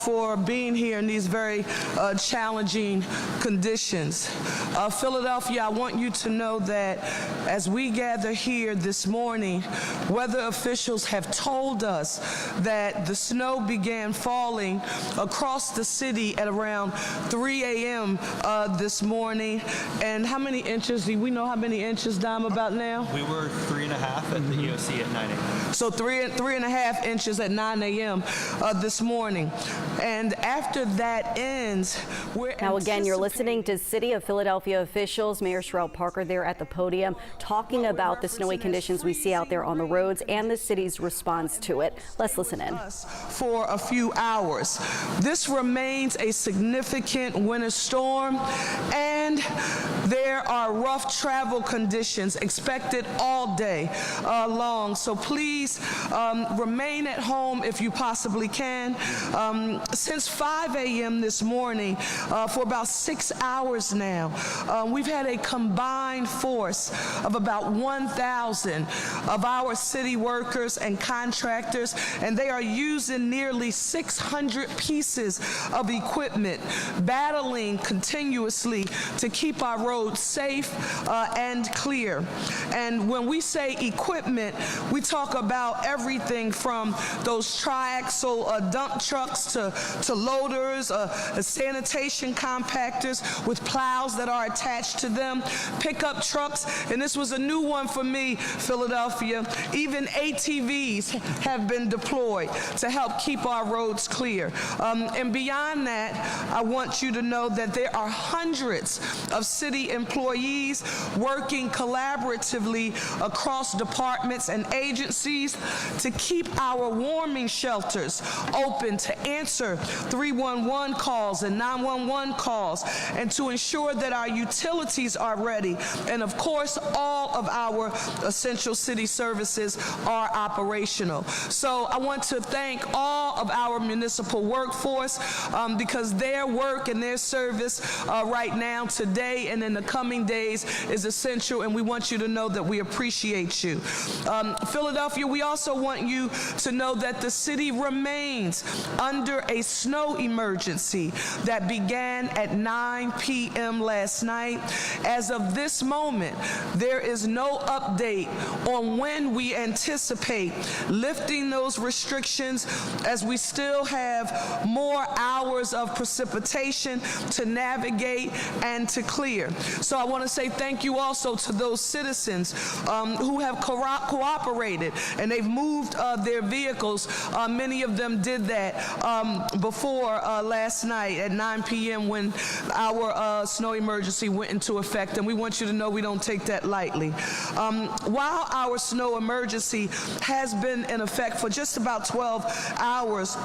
For being here in these very challenging conditions. Philadelphia, I want you to know that as we gather here this morning, weather officials have told us that the snow began falling across the city at around 3 a.m. This morning. And how many inches? Do we know how many inches, Dom, about now? We were 3.5 at the EOC at 9 a.m. So three and a half inches at 9 a.m. This morning. And after that ends, we're now again, you're listening to City of Philadelphia officials, Mayor Cherelle Parker there at the podium, talking about the snowy conditions we see out there on the roads and the city's response to it. Let's listen in. For a few hours. This remains a significant winter storm, and there are rough travel conditions expected all day long. So please remain at home if you possibly can. Since 5 a.m. this morning, for about 6 hours now, we've had a combined force of about 1,000 of our city workers and contractors, and they are using nearly 600 pieces of equipment, battling continuously to keep our roads safe and clear. And when we say equipment, we talk about everything from those triaxle dump trucks to loaders, sanitation compactors with plows that are attached to them, pickup trucks, and this was a new one for me, Philadelphia. Even ATVs have been deployed to help keep our roads clear. And beyond that, I want you to know that there are hundreds of city employees working collaboratively across departments and agencies to keep our warming shelters open, to answer 311 calls and 911 calls, and to ensure that our utilities are ready. And of course, all of our essential city services are operational. So I want to thank all of our municipal workforce because their work and their service right now, today, and in the coming days is essential, and we want you to know that we appreciate you. Philadelphia, we also want you to know that the city remains under a snow emergency that began at 9 p.m. last night. As of this moment, there is no update on when we anticipate lifting those restrictions, as we still have more hours of precipitation to navigate and to clear. So I want to say thank you also to those citizens who have cooperated, and they've moved their vehicles. Many of them did that before last night at 9 p.m. when our snow emergency went into effect, and we want you to know we don't take that lightly. While our snow emergency has been in effect for just about 12 hours,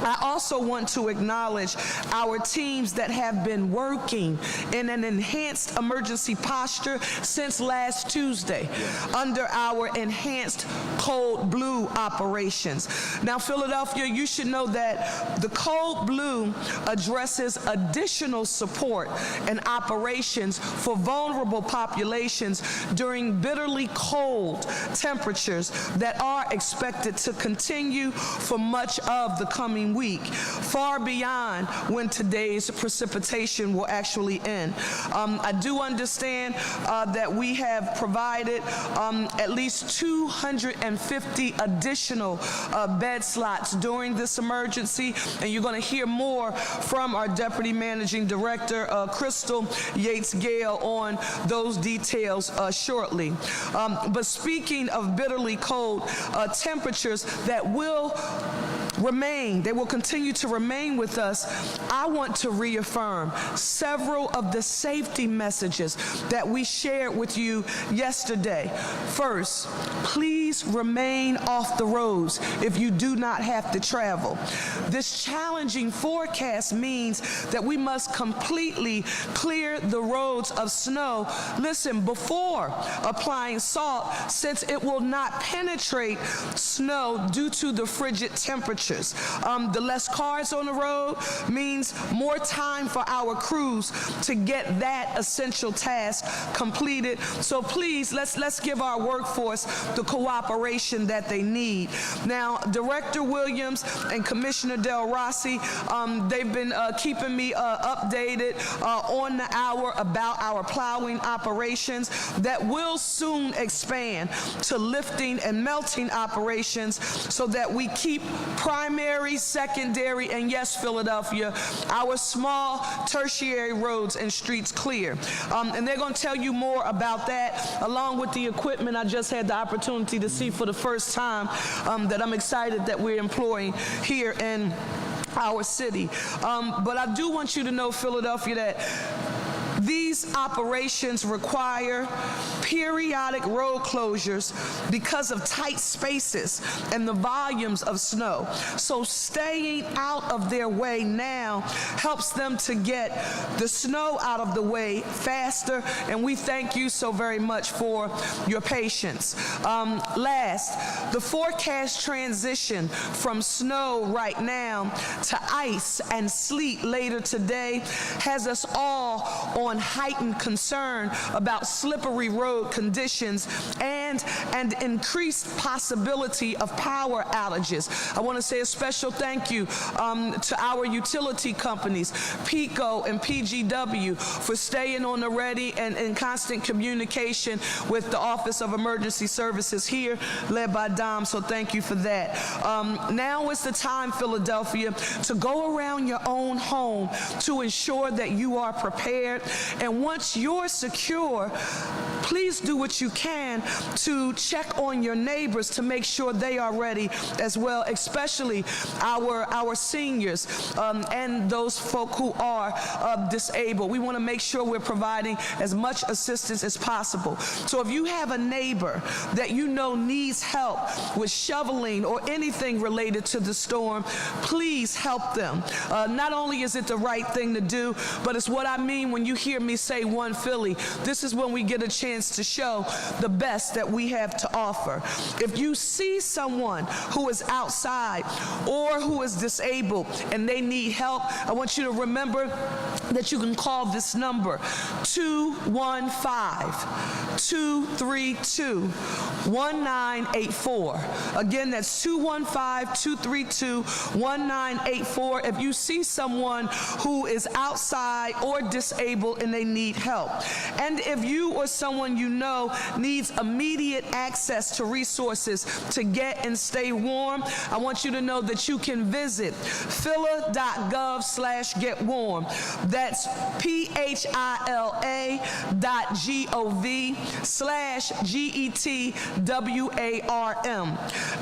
I also want to acknowledge our teams that have been working in an enhanced emergency posture since last Tuesday under our enhanced Code Blue operations. Now, Philadelphia, you should know that the Code Blue addresses additional support and operations for vulnerable populations during bitterly cold temperatures that are expected to continue for much of the coming week, far beyond when today's precipitation will actually end. I do understand that we have provided at least 250 additional bed slots during this emergency, and you're going to hear more from our Deputy Managing Director, Crystal Yates-Gale, on those details shortly. But speaking of bitterly cold temperatures that will remain, they will continue to remain with us, I want to reaffirm several of the safety messages that we shared with you yesterday. First, please remain off the roads if you do not have to travel. This challenging forecast means that we must completely clear the roads of snow, listen, before applying salt, since it will not penetrate snow due to the frigid temperature. temperatures. The less cars on the road means more time for our crews to get that essential task completed. So please, let's give our workforce the cooperation that they need. Now, Director Williams and Commissioner Del Rossi, they've been keeping me updated on the hour about our plowing operations that will soon expand to lifting and melting operations so that we keep primary, secondary, and yes, Philadelphia, our small tertiary roads and streets clear. And they're going to tell you more about that, along with the equipment I just had the opportunity to see for the first time that I'm excited that we're employing here in our city. But I do want you to know, Philadelphia, that these operations require periodic road closures because of tight spaces and the volumes of snow. So staying out of their way now helps them to get the snow out of the way faster, and we thank you so very much for your patience. Last, the forecast transition from snow right now to ice and sleet later today has us all on heightened concern about slippery road conditions and an increased possibility of power outages. I want to say a special thank you to our utility companies, PECO and PGW, for staying on the ready and in constant communication with the Office of Emergency Services here, led by Dom, so thank you for that. Now is the time, Philadelphia, to go around your own home to ensure that you are prepared. And once you're secure, please do what you can to check on your neighbors to make sure they are ready as well, especially our seniors and those folk who are disabled. We want to make sure we're providing as much assistance as possible. So if you have a neighbor that you know needs help with shoveling or anything related to the storm, please help them. Not only is it the right thing to do, but it's what I mean when you hear me say One Philly. This is when we get a chance to show the best that we have to offer. If you see someone who is outside or who is disabled and they need help, I want you to remember that you can call this number, 215-232-1984. Again, that's 215-232-1984 if you see someone who is outside or disabled and they need help. And if you or someone you know needs immediate access to resources to get and stay warm, I want you to know that you can visit phila.gov/getwarm. That's phila.gov/GETWARM.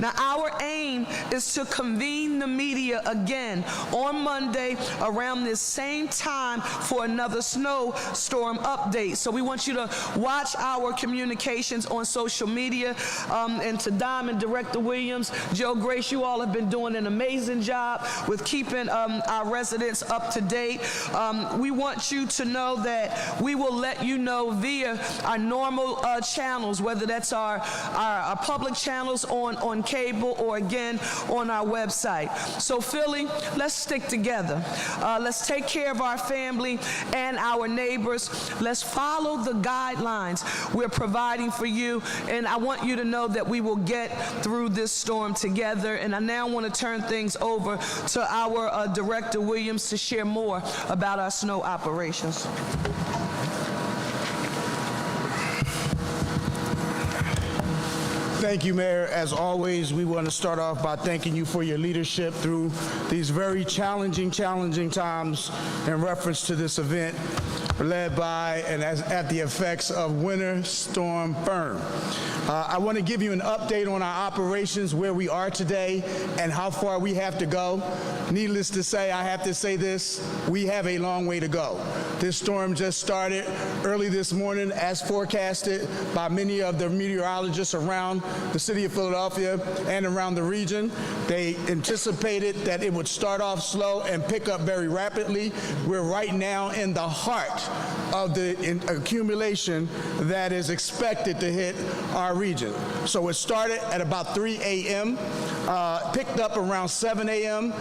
Now, our aim is to convene the media again on Monday around this same time for another snowstorm update. So we want you to watch our communications on social media. And to Dom and Director Williams, Joe Grace, you all have been doing an amazing job with keeping our residents up to date. We want you to know that we will let you know via our normal channels, whether that's our public channels on cable or again on our website. So Philly, let's stick together. Let's take care of our family and our neighbors. Let's follow the guidelines we're providing for you, and I want you to know that we will get through this storm together. And I now want to turn things over to our Director Williams to share more about our snow operations. Thank you, Mayor. As always, we want to start off by thanking you for your leadership through these very challenging times in reference to this event, led by and at the effects of Winter Storm Fern. I want to give you an update on our operations, where we are today, and how far we have to go. Needless to say, I have to say this, we have a long way to go. This storm just started early this morning as forecasted by many of the meteorologists around the city of Philadelphia and around the region. They anticipated that it would start off slow and pick up very rapidly. We're right now in the heart of the accumulation that is expected to hit our region. So it started at about 3 a.m., picked up around 7 a.m.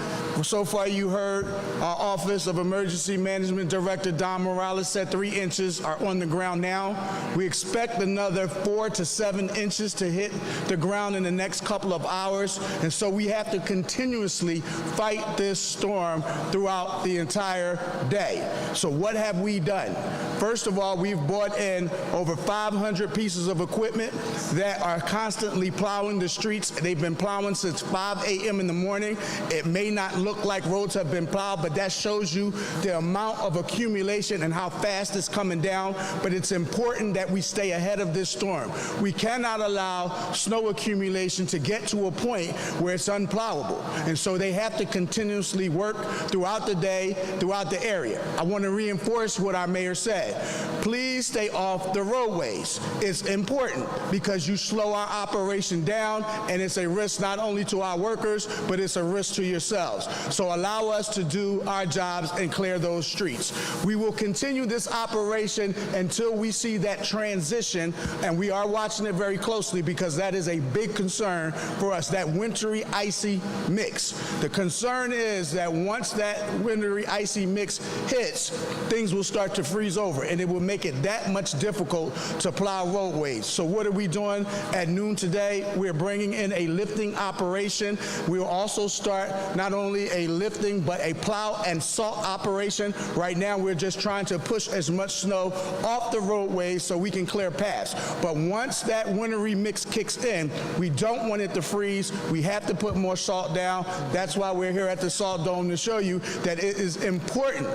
So far you heard our Office of Emergency Management Director Don Morales said 3 inches are on the ground now. We expect another 4 to 7 inches to hit the ground in the next couple of hours, and so we have to continuously fight this storm throughout the entire day. So what have we done? First of all, we've brought in over 500 pieces of equipment that are constantly plowing the streets. They've been plowing since 5 a.m. in the morning. It may not look like roads have been plowed, but that shows you the amount of accumulation and how fast it's coming down. But it's important that we stay ahead of this storm. We cannot allow snow accumulation to get to a point where it's unplowable. And so they have to continuously work throughout the day, throughout the area. I want to reinforce what our mayor said. Please stay off the roadways. It's important because you slow our operation down, and it's a risk not only to our workers, but it's a risk to yourselves. So allow us to do our jobs and clear those streets. We will continue this operation until we see that transition, and we are watching it very closely because that is a big concern for us, that wintry, icy mix. The concern is that once that wintry, icy mix hits, things will start to freeze over, and it will make it that much difficult to plow roadways. So what are we doing at noon today? We're bringing in a lifting operation. We'll also start not only a lifting, but a plow and salt operation. Right now, we're just trying to push as much snow off the roadways so we can clear paths. But once that wintry mix kicks in, we don't want it to freeze. We have to put more salt down. That's why we're here at the Salt Dome, to show you that it is important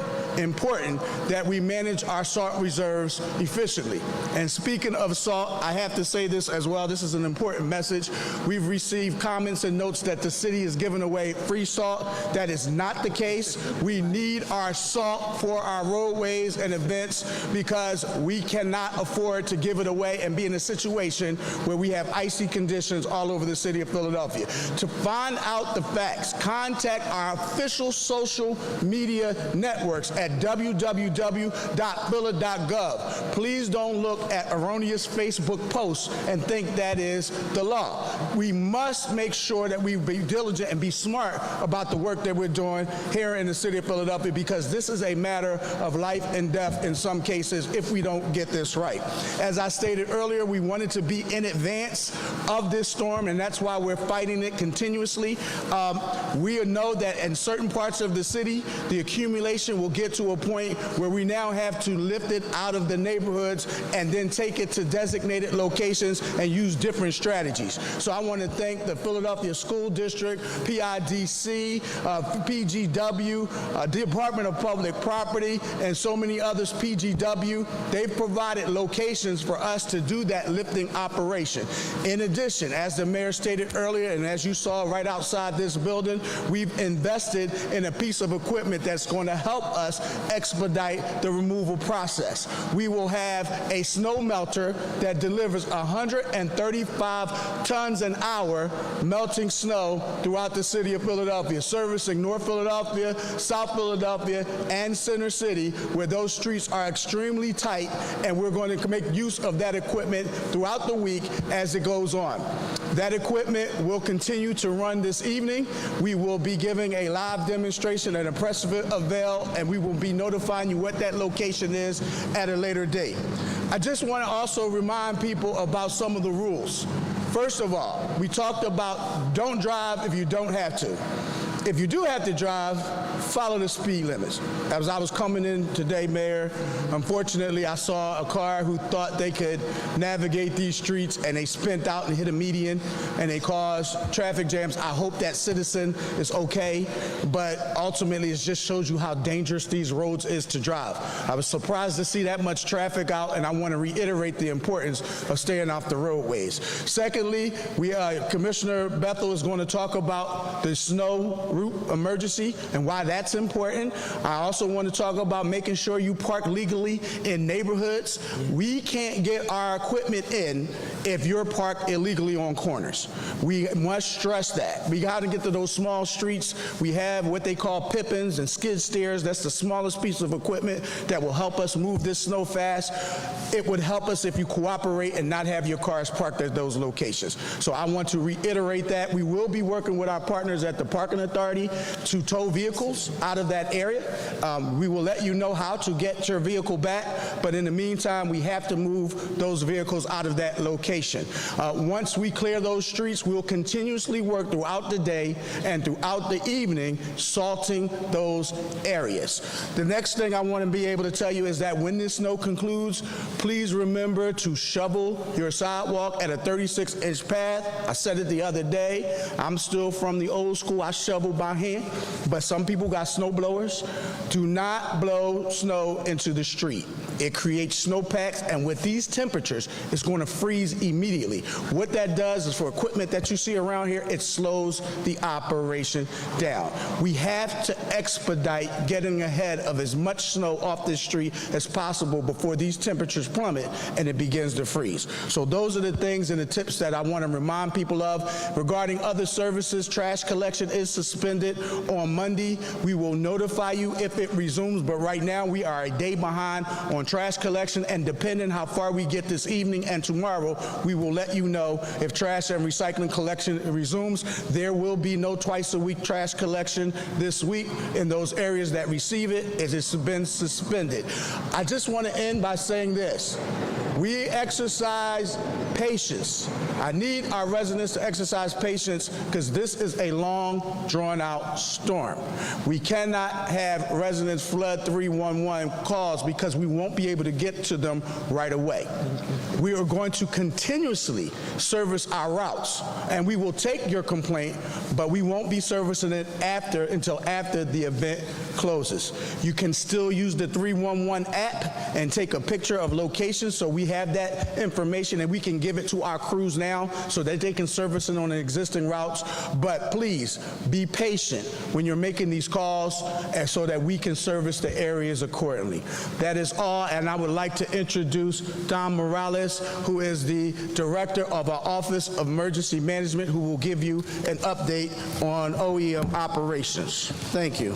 that we manage our salt reserves efficiently. And speaking of salt, I have to say this as well. This is an important message. We've received comments and notes that the city is giving away free salt. That is not the case. We need our salt for our roadways and events because we cannot afford to give it away and be in a situation where we have icy conditions all over the city of Philadelphia. To find out the facts, contact our official social media networks at www.phila.gov. Please don't look at erroneous Facebook posts and think that is the law. We must make sure that we be diligent and be smart about the work that we're doing here in the city of Philadelphia, because this is a matter of life and death in some cases if we don't get this right. As I stated earlier, we wanted to be in advance of this storm, and that's why we're fighting it continuously. We know that in certain parts of the city, the accumulation will get to a point where we now have to lift it out of the neighborhoods and then take it to designated locations and use different strategies. So I want to thank the Philadelphia School District, PIDC, PGW, Department of Public Property, and so many others, PGW. They've provided locations for us to do that lifting operation. In addition, as the mayor stated earlier, and as you saw right outside this building, we've invested in a piece of equipment that's going to help us expedite the removal process. We will have a snow melter that delivers 135 tons an hour melting snow throughout the city of Philadelphia, servicing North Philadelphia, South Philadelphia, and Center City, where those streets are extremely tight, and we're going to make use of that equipment throughout the week as it goes on. That equipment will continue to run this evening. We will be giving a live demonstration at a press avail, and we will be notifying you what that location is at a later date. I just want to also remind people about some of the rules. First of all, we talked about don't drive if you don't have to. If you do have to drive, follow the speed limits. As I was coming in today, Mayor, unfortunately, I saw a car who thought they could navigate these streets, and they spent out and hit a median, and they caused traffic jams. I hope that citizen is okay, but ultimately it just shows you how dangerous these roads is to drive. I was surprised to see that much traffic out, and I want to reiterate the importance of staying off the roadways. Secondly, Commissioner Bethel is going to talk about the snow route emergency and why that's important. I also want to talk about making sure you park legally in neighborhoods. We can't get our equipment in if you're parked illegally on corners. We must stress that. We got to get to those small streets. We have what they call pippins and skid steers. That's the smallest piece of equipment that will help us move this snow fast. It would help us if you cooperate and not have your cars parked at those locations. So I want to reiterate that. We will be working with our partners at the Parking Authority to tow vehicles out of that area. We will let you know how to get your vehicle back, but in the meantime, we have to move those vehicles out of that location. Once we clear those streets, we'll continuously work throughout the day and throughout the evening salting those areas. The next thing I want to be able to tell you is that when this snow concludes, please remember to shovel your sidewalk at a 36-inch path. I said it the other day. I'm still from the old school. I shovel by hand, but some people got snow blowers. Do not blow snow into the street. It creates snowpacks, and with these temperatures, it's going to freeze immediately. What that does is for equipment that you see around here, it slows the operation down. We have to expedite getting ahead of as much snow off this street as possible before these temperatures plummet and it begins to freeze. So those are the things and the tips that I want to remind people of. Regarding other services, trash collection is suspended on Monday. We will notify you if it resumes, but right now we are a day behind on trash collection, and depending how far we get this evening and tomorrow, we will let you know if trash and recycling collection resumes. There will be no twice-a-week trash collection this week in those areas that receive it. It has been suspended. I just want to end by saying this. We exercise patience. I need our residents to exercise patience because this is a long, drawn-out storm. We cannot have residents flood 311 calls because we won't be able to get to them right away. We are going to continuously service our routes, and we will take your complaint, but we won't be servicing it until after the event closes. You can still use the 311 app and take a picture of locations so we have that information and we can give it to our crews now so that they can service it on the existing routes. But please be patient when you're making these calls and so that we can service the areas accordingly. That is all, and I would like to introduce Don Morales, who is the Director of our Office of Emergency Management, who will give you an update on OEM operations. Thank you.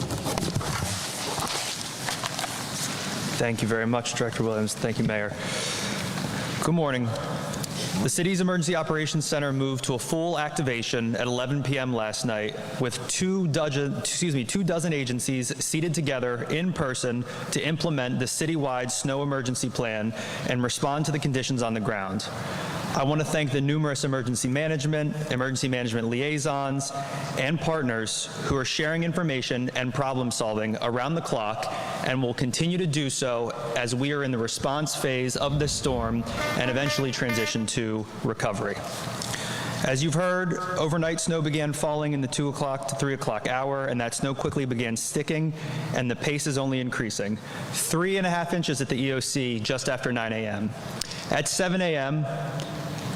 Thank you very much, Director Williams. Thank you, Mayor. Good morning. The city's Emergency Operations Center moved to a full activation at 11 p.m. last night with two dozen agencies seated together in person to implement the citywide snow emergency plan and respond to the conditions on the ground. I want to thank the numerous emergency management liaisons, and partners who are sharing information and problem solving around the clock and will continue to do so as we are in the response phase of this storm and eventually transition to recovery. As you've heard, overnight snow began falling in the 2 o'clock to 3 o'clock hour, and that snow quickly began sticking, and the pace is only increasing. 3.5 inches at the EOC just after 9 a.m. At 7 a.m.,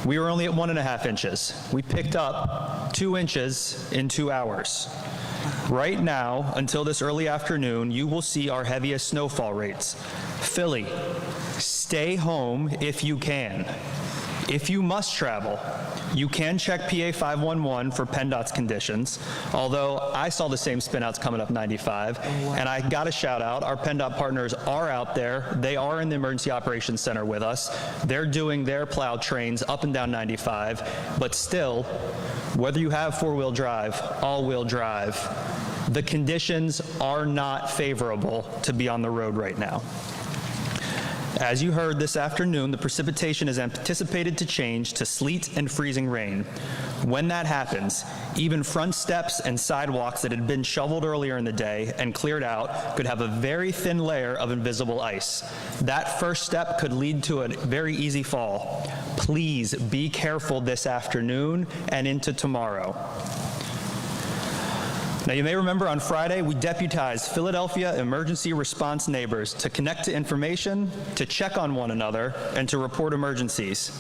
we were only at 1.5 inches. We picked up 2 inches in 2 hours. Right now, until this early afternoon, you will see our heaviest snowfall rates. Philly, stay home if you can. If you must travel, you can check PA 511 for PennDOT's conditions, although I saw the same spinouts coming up 95, and I got a shout out. Our PennDOT partners are out there. They are in the Emergency Operations Center with us. They're doing their plow trains up and down 95, but still, whether you have four-wheel drive, all-wheel drive, the conditions are not favorable to be on the road right now. As you heard this afternoon, the precipitation is anticipated to change to sleet and freezing rain. When that happens, even front steps and sidewalks that had been shoveled earlier in the day and cleared out could have a very thin layer of invisible ice. That first step could lead to a very easy fall. Please be careful this afternoon and into tomorrow. Now, you may remember on Friday, we deputized Philadelphia emergency response neighbors to connect to information, to check on one another, and to report emergencies.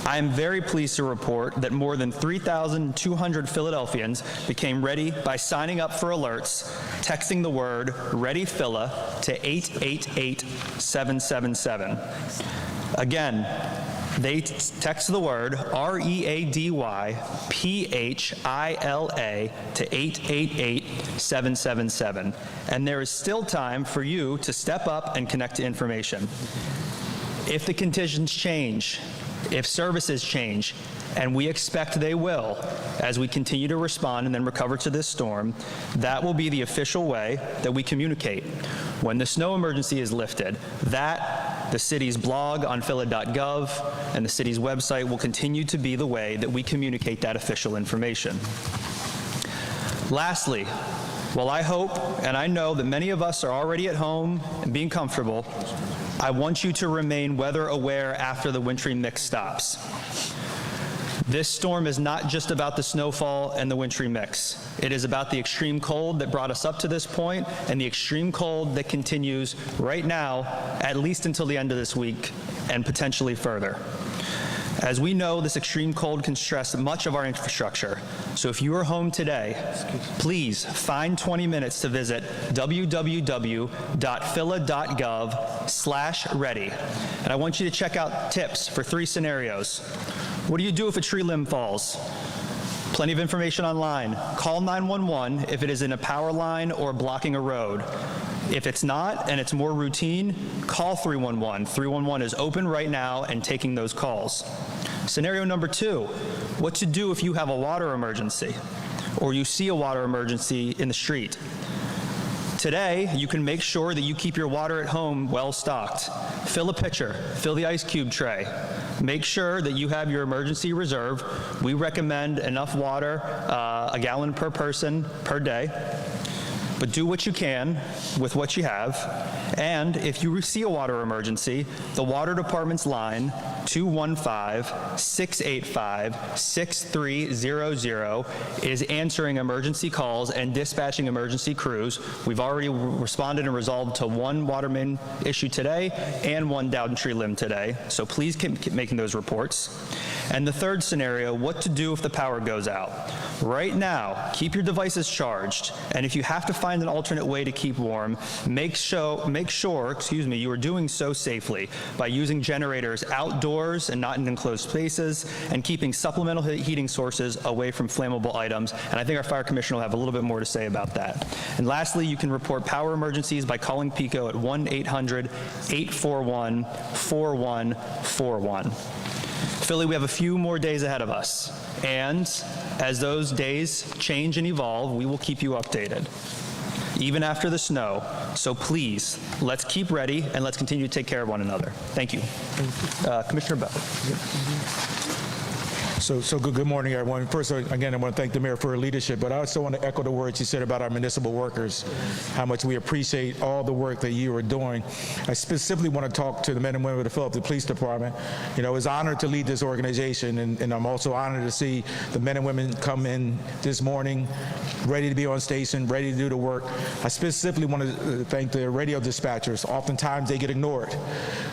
I am very pleased to report that more than 3,200 Philadelphians became ready by signing up for alerts, texting the word Ready Phila to 888-777. Again, they text the word READYPHILA to 888-777. And there is still time for you to step up and connect to information. If the conditions change, if services change, and we expect they will, as we continue to respond and then recover to this storm, that will be the official way that we communicate. When the snow emergency is lifted, the city's blog on phila.gov and the city's website will continue to be the way that we communicate that official information. Lastly, while I hope and I know that many of us are already at home and being comfortable, I want you to remain weather aware after the wintry mix stops. This storm is not just about the snowfall and the wintry mix. It is about the extreme cold that brought us up to this point and the extreme cold that continues right now, at least until the end of this week, and potentially further. As we know, this extreme cold can stress much of our infrastructure. So if you are home today, please find 20 minutes to visit www.phila.gov/ready. And I want you to check out tips for 3 scenarios. What do you do if a tree limb falls? Plenty of information online. Call 911 if it is in a power line or blocking a road. If it's not and it's more routine, call 311. 311 is open right now and taking those calls. Scenario number 2, what to do if you have a water emergency or you see a water emergency in the street. Today, you can make sure that you keep your water at home well stocked. Fill a pitcher, fill the ice cube tray. Make sure that you have your emergency reserve. We recommend enough water, a gallon per person per day. But do what you can with what you have. And if you see a water emergency, the water department's line, 215-685-6300, is answering emergency calls and dispatching emergency crews. We've already responded and resolved to 1 water main issue today and 1 downed tree limb today. So please keep making those reports. And the third scenario, what to do if the power goes out. Right now, keep your devices charged, and if you have to find an alternate way to keep warm, make sure you are doing so safely by using generators outdoors and not in enclosed spaces, and keeping supplemental heating sources away from flammable items. And I think our fire commissioner will have a little bit more to say about that. And lastly, you can report power emergencies by calling PECO at 1-800-841-4141. Philly, we have a few more days ahead of us, and as those days change and evolve, we will keep you updated, even after the snow. So please, let's keep ready and let's continue to take care of one another. Thank you. Commissioner Bell. So good morning, everyone. First, again, I want to thank the mayor for her leadership, but I also want to echo the words she said about our municipal workers, how much we appreciate all the work that you are doing. I specifically want to talk to the men and women of the Philadelphia Police Department. You know, it's an honor to lead this organization, and I'm also honored to see the men and women come in this morning, ready to be on station, ready to do the work. I specifically want to thank the radio dispatchers. Oftentimes they get ignored,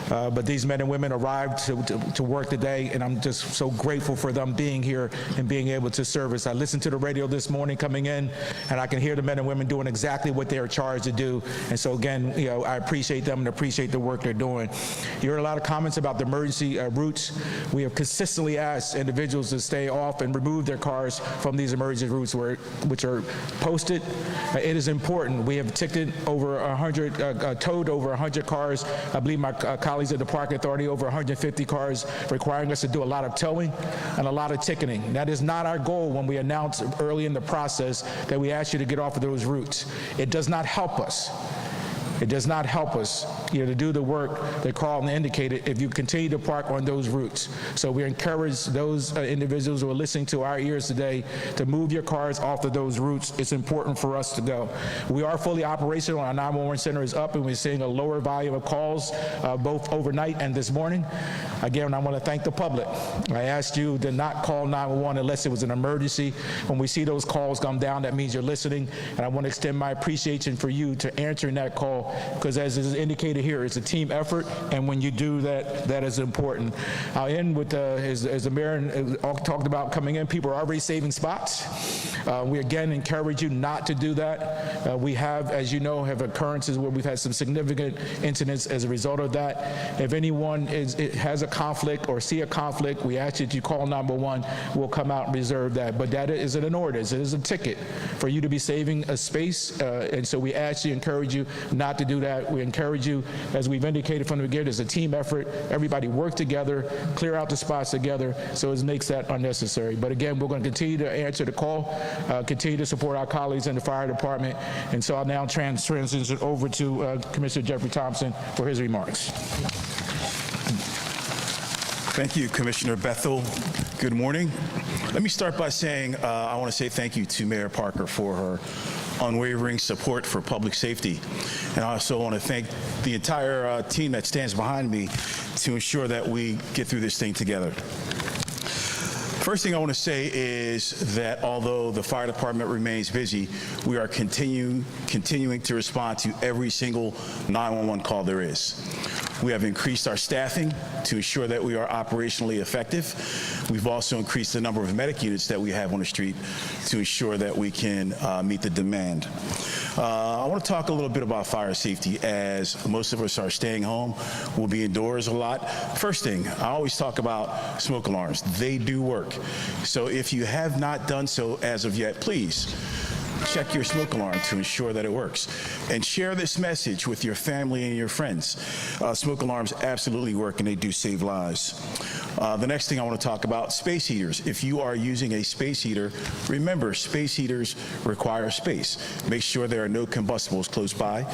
but these men and women arrived to work today, and I'm just so grateful for them being here and being able to service. I listened to the radio this morning coming in, and I can hear the men and women doing exactly what they are charged to do. And so again, you know, I appreciate them and appreciate the work they're doing. You heard a lot of comments about the emergency routes. We have consistently asked individuals to stay off and remove their cars from these emergency routes which are posted. It is important. We have ticketed over 100, towed over 100 cars. I believe my colleagues at the Park Authority over 150 cars, requiring us to do a lot of towing and a lot of ticketing. That is not our goal when we announced early in the process that we asked you to get off of those routes. It does not help us. It does not help us, to do the work that Carlton indicated if you continue to park on those routes. So we encourage those individuals who are listening to our ears today to move your cars off of those routes. It's important for us to go. We are fully operational. Our 911 center is up, and we're seeing a lower volume of calls both overnight and this morning. Again, I want to thank the public. I asked you to not call 911 unless it was an emergency. When we see those calls come down, that means you're listening, and I want to extend my appreciation for you to answering that call, because as is indicated here, it's a team effort, and when you do that, that is important. I'll end with, as the mayor talked about coming in, people are already saving spots. We again encourage you not to do that. We have, as you know, have occurrences where we've had some significant incidents as a result of that. If anyone has a conflict or see a conflict, we ask that you call 911. We'll come out and reserve that. But that is an ordinance. It is a ticket for you to be saving a space, and so we actually encourage you not to do that. We encourage you, as we've indicated from the beginning, it's a team effort. Everybody work together, clear out the spots together, so it makes that unnecessary. But again, we're going to continue to answer the call, continue to support our colleagues in the fire department, and so I'll now transition over to Commissioner Jeffrey Thompson for his remarks. Thank you, Commissioner Bethel. Good morning. Let me start by saying I want to say thank you to Mayor Parker for her unwavering support for public safety. And I also want to thank the entire team that stands behind me to ensure that we get through this thing together. First thing I want to say is that although the fire department remains busy, we are continuing to respond to every single 911 call there is. We have increased our staffing to ensure that we are operationally effective. We've also increased the number of medic units that we have on the street to ensure that we can meet the demand. I want to talk a little bit about fire safety, as most of us are staying home. We'll be indoors a lot. First thing, I always talk about smoke alarms. They do work. So if you have not done so as of yet, please check your smoke alarm to ensure that it works. And share this message with your family and your friends. Smoke alarms absolutely work, and they do save lives. The next thing I want to talk about, space heaters. If you are using a space heater, remember, space heaters require space. Make sure there are no combustibles close by.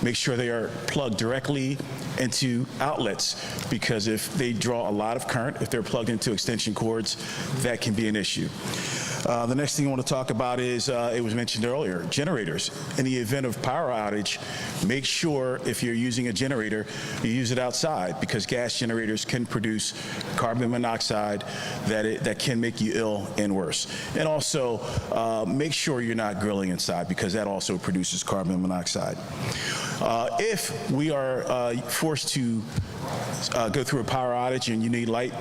Make sure they are plugged directly into outlets, because if they draw a lot of current, if they're plugged into extension cords, that can be an issue. The next thing I want to talk about is, it was mentioned earlier, generators. In the event of power outage, make sure if you're using a generator, you use it outside, because gas generators can produce carbon monoxide that can make you ill and worse. And also, make sure you're not grilling inside, because that also produces carbon monoxide. If we are forced to go through a power outage and you need light,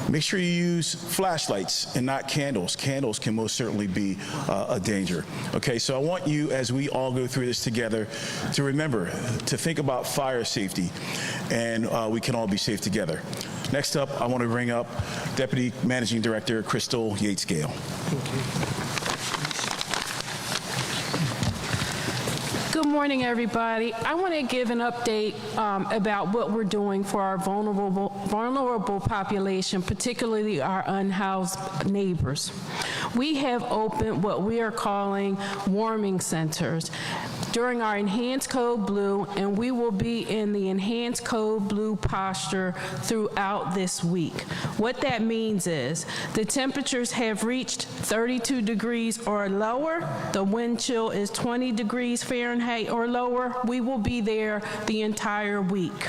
make sure you use flashlights and not candles. Candles can most certainly be a danger. Okay, so I want you, as we all go through this together, to remember to think about fire safety, and we can all be safe together. Next up, I want to bring up Deputy Managing Director Crystal Yates-Gale. Good morning, everybody. I want to give an update about what we're doing for our vulnerable population, particularly our unhoused neighbors. We have opened what we are calling warming centers during our Enhanced Code Blue, and we will be in the Enhanced Code Blue posture throughout this week. What that means is the temperatures have reached 32 degrees or lower, the wind chill is 20 degrees Fahrenheit or lower. We will be there the entire week.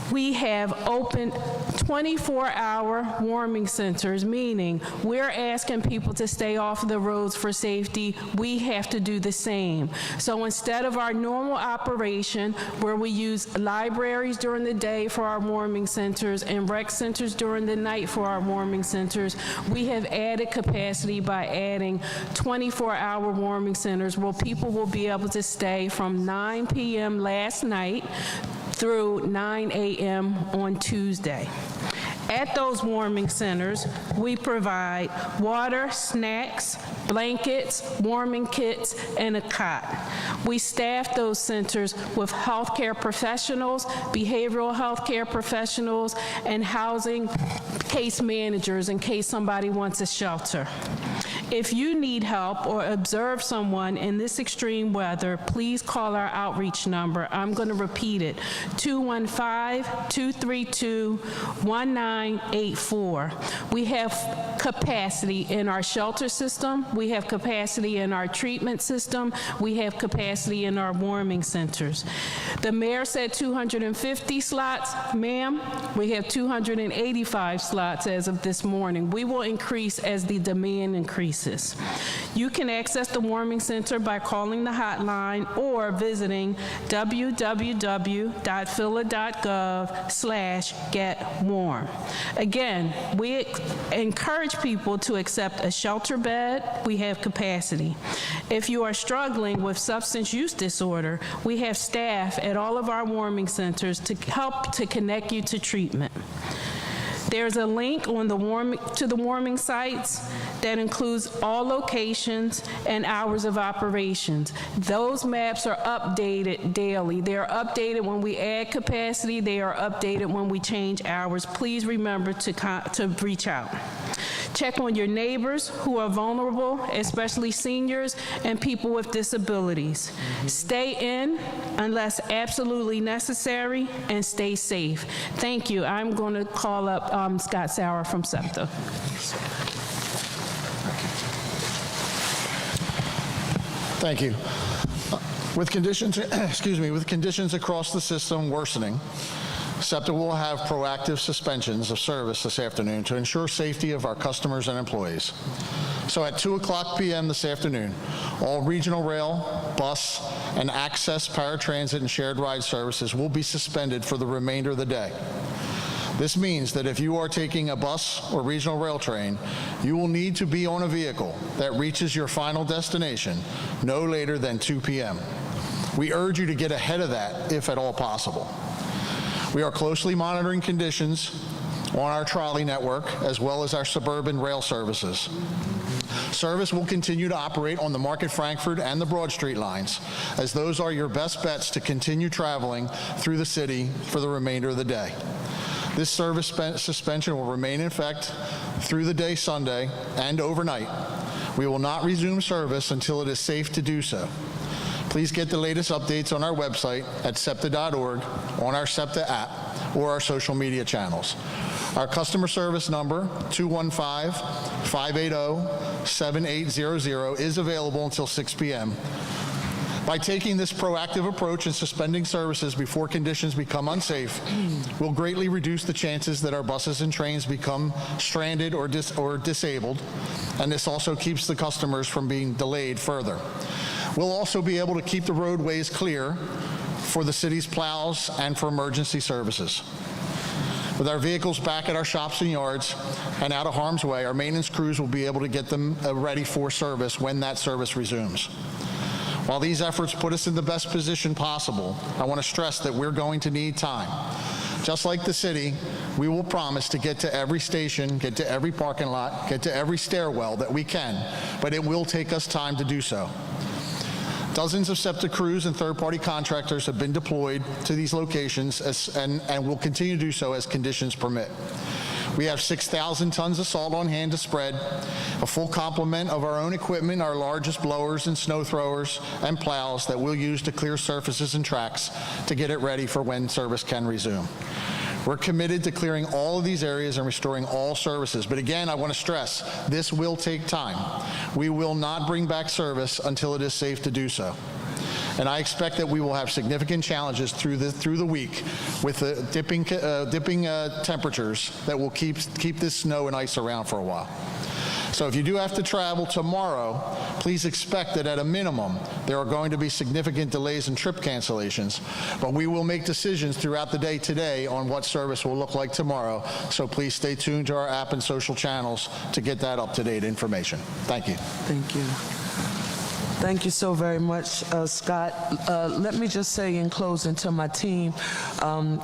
We have opened 24-hour warming centers, meaning we're asking people to stay off the roads for safety. We have to do the same. So instead of our normal operation, where we use libraries during the day for our warming centers and rec centers during the night for our warming centers, we have added capacity by adding 24-hour warming centers where people will be able to stay from 9 p.m. last night through 9 a.m. on Tuesday. At those warming centers, we provide water, snacks, blankets, warming kits, and a cot. We staff those centers with healthcare professionals, behavioral healthcare professionals, and housing case managers in case somebody wants a shelter. If you need help or observe someone in this extreme weather, please call our outreach number. I'm going to repeat it, 215-232-1984. We have capacity in our shelter system. We have capacity in our treatment system. We have capacity in our warming centers. The mayor said 250 slots. Ma'am, we have 285 slots as of this morning. We will increase as the demand increases. You can access the warming center by calling the hotline or visiting www.phila.gov/getwarm. Again, we encourage people to accept a shelter bed. We have capacity. If you are struggling with substance use disorder, we have staff at all of our warming centers to help to connect you to treatment. There's a link on the warming sites that includes all locations and hours of operations. Those maps are updated daily. They are updated when we add capacity. They are updated when we change hours. Please remember to reach out. Check on your neighbors who are vulnerable, especially seniors and people with disabilities. Stay in unless absolutely necessary, and stay safe. Thank you. I'm going to call up Scott Sauer from SEPTA. Thank you. With conditions, with conditions across the system worsening, SEPTA will have proactive suspensions of service this afternoon to ensure safety of our customers and employees. So at 2:00 p.m. this afternoon, all regional rail, bus, and access paratransit and shared ride services will be suspended for the remainder of the day. This means that if you are taking a bus or regional rail train, you will need to be on a vehicle that reaches your final destination no later than 2 p.m. We urge you to get ahead of that if at all possible. We are closely monitoring conditions on our trolley network as well as our suburban rail services. Service will continue to operate on the Market Frankford and the Broad Street lines, as those are your best bets to continue traveling through the city for the remainder of the day. This service suspension will remain in effect through the day Sunday and overnight. We will not resume service until it is safe to do so. Please get the latest updates on our website at septa.org, on our SEPTA app, or our social media channels. Our customer service number, 215-580-7800, is available until 6 p.m. By taking this proactive approach and suspending services before conditions become unsafe, we'll greatly reduce the chances that our buses and trains become stranded or disabled, and this also keeps the customers from being delayed further. We'll also be able to keep the roadways clear for the city's plows and for emergency services. With our vehicles back at our shops and yards and out of harm's way, our maintenance crews will be able to get them ready for service when that service resumes. While these efforts put us in the best position possible, I want to stress that we're going to need time. Just like the city, we will promise to get to every station, get to every parking lot, get to every stairwell that we can, but it will take us time to do so. Dozens of SEPTA crews and third-party contractors have been deployed to these locations and will continue to do so as conditions permit. We have 6,000 tons of salt on hand to spread, a full complement of our own equipment, our largest blowers and snow throwers and plows that we'll use to clear surfaces and tracks to get it ready for when service can resume. We're committed to clearing all of these areas and restoring all services. But again, I want to stress, this will take time. We will not bring back service until it is safe to do so. And I expect that we will have significant challenges through the week with the dipping temperatures that will keep this snow and ice around for a while. So if you do have to travel tomorrow, please expect that at a minimum, there are going to be significant delays and trip cancellations, but we will make decisions throughout the day today on what service will look like tomorrow, so please stay tuned to our app and social channels to get that up-to-date information. Thank you. Thank you. Thank you so very much, Scott. Let me just say in closing to my team,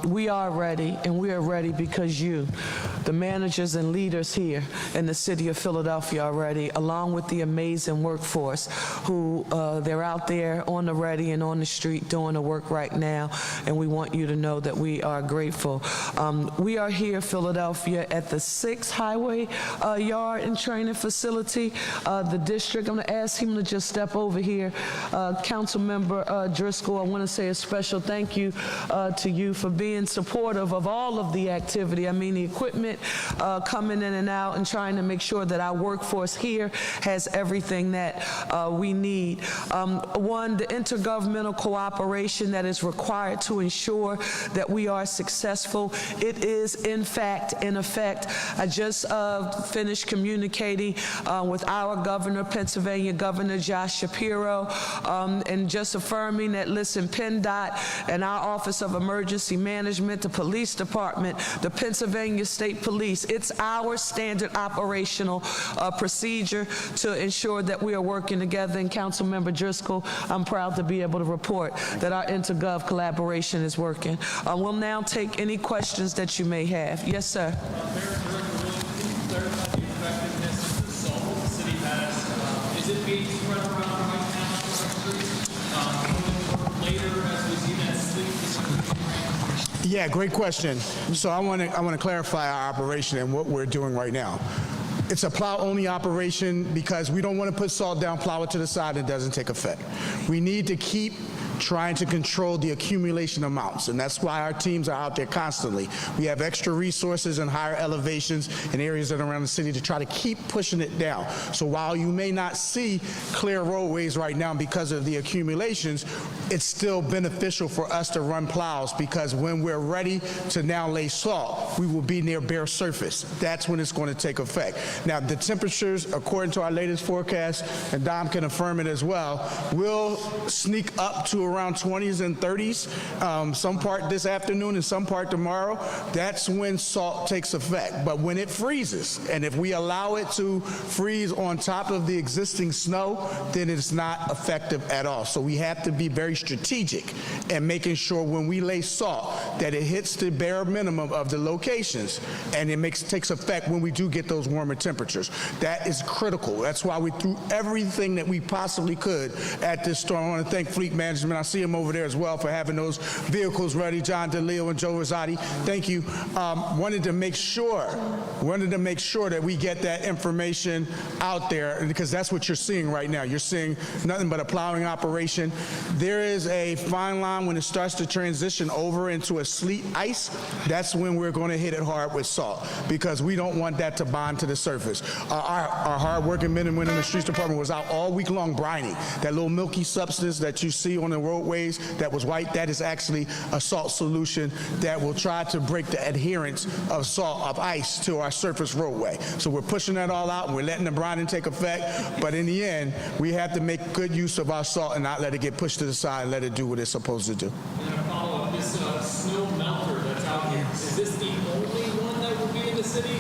we are ready, and we are ready because you, the managers and leaders here in the city of Philadelphia, are ready, along with the amazing workforce who they're out there on the ready and on the street doing the work right now, and we want you to know that we are grateful. We are here, Philadelphia, at the 6th Highway Yard and Training Facility. The district, I'm going to ask him to just step over here. Councilmember Driscoll, I want to say a special thank you to you for being supportive of all of the activity. I mean, the equipment coming in and out and trying to make sure that our workforce here has everything that we need. One, the intergovernmental cooperation that is required to ensure that we are successful. It is, in effect. I just finished communicating with our governor, Pennsylvania Governor Josh Shapiro, and just affirming that, listen, PennDOT and our Office of Emergency Management, the police department, the Pennsylvania State Police, it's our standard operational procedure to ensure that we are working together. And Councilmember Driscoll, I'm proud to be able to report that our intergov collaboration is working. We'll now take any questions that you may have. Yes, sir. Is it being spread around right now on the streets? Later, as we see that sleep? Yeah, great question. So I want to clarify our operation and what we're doing right now. It's a plow-only operation because we don't want to put salt down, plow it to the side, and it doesn't take effect. We need to keep trying to control the accumulation amounts, and that's why our teams are out there constantly. We have extra resources and higher elevations in areas that are around the city to try to keep pushing it down. So while you may not see clear roadways right now because of the accumulations, it's still beneficial for us to run plows, because when we're ready to now lay salt, we will be near bare surface. That's when it's going to take effect. Now, the temperatures, according to our latest forecast, and Dom can affirm it as well, will sneak up to around 20s and 30s, some part this afternoon and some part tomorrow. That's when salt takes effect. But when it freezes, and if we allow it to freeze on top of the existing snow, then it's not effective at all. So we have to be very strategic in making sure when we lay salt that it hits the bare minimum of the locations, and it takes effect when we do get those warmer temperatures. That is critical. That's why we threw everything that we possibly could at this storm. I want to thank Fleet Management. I see them over there as well for having those vehicles ready. John DeLeo and Joe Rosati, thank you. Wanted to make sure that we get that information out there, because that's what you're seeing right now. You're seeing nothing but a plowing operation. There is a fine line when it starts to transition over into a sleet ice. That's when we're going to hit it hard with salt, because we don't want that to bond to the surface. Our hard-working men and women in the streets department was out all week long brining. That little milky substance that you see on the roadways that was white, that is actually a salt solution that will try to break the adherence of ice to our surface roadway. So we're pushing that all out, and we're letting the brining take effect. But in the end, we have to make good use of our salt and not let it get pushed to the side and let it do what it's supposed to do. And a follow-up, this snow melter that's out here, is this the only one that will be in the city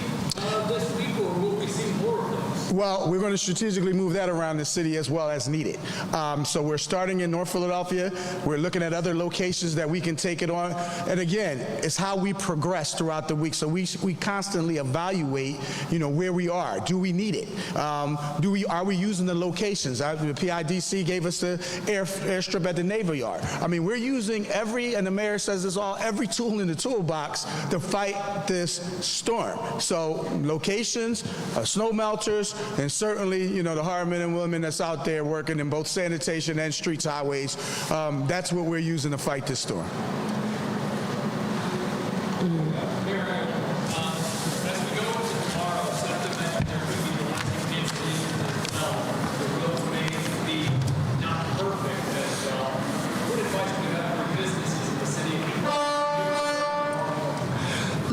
this week, or will we see more of those? Well, we're going to strategically move that around the city as well as needed. So we're starting in North Philadelphia. We're looking at other locations that we can take it on. And again, it's how we progress throughout the week. So we constantly evaluate, where we are. Do we need it? Are we using the locations? The PIDC gave us the airstrip at the Naval Yard. I mean, we're using and the mayor says this every tool in the toolbox to fight this storm. So locations, snow melters, and certainly, the hard men and women that's out there working in both sanitation and streets, highways, that's what we're using to fight this storm.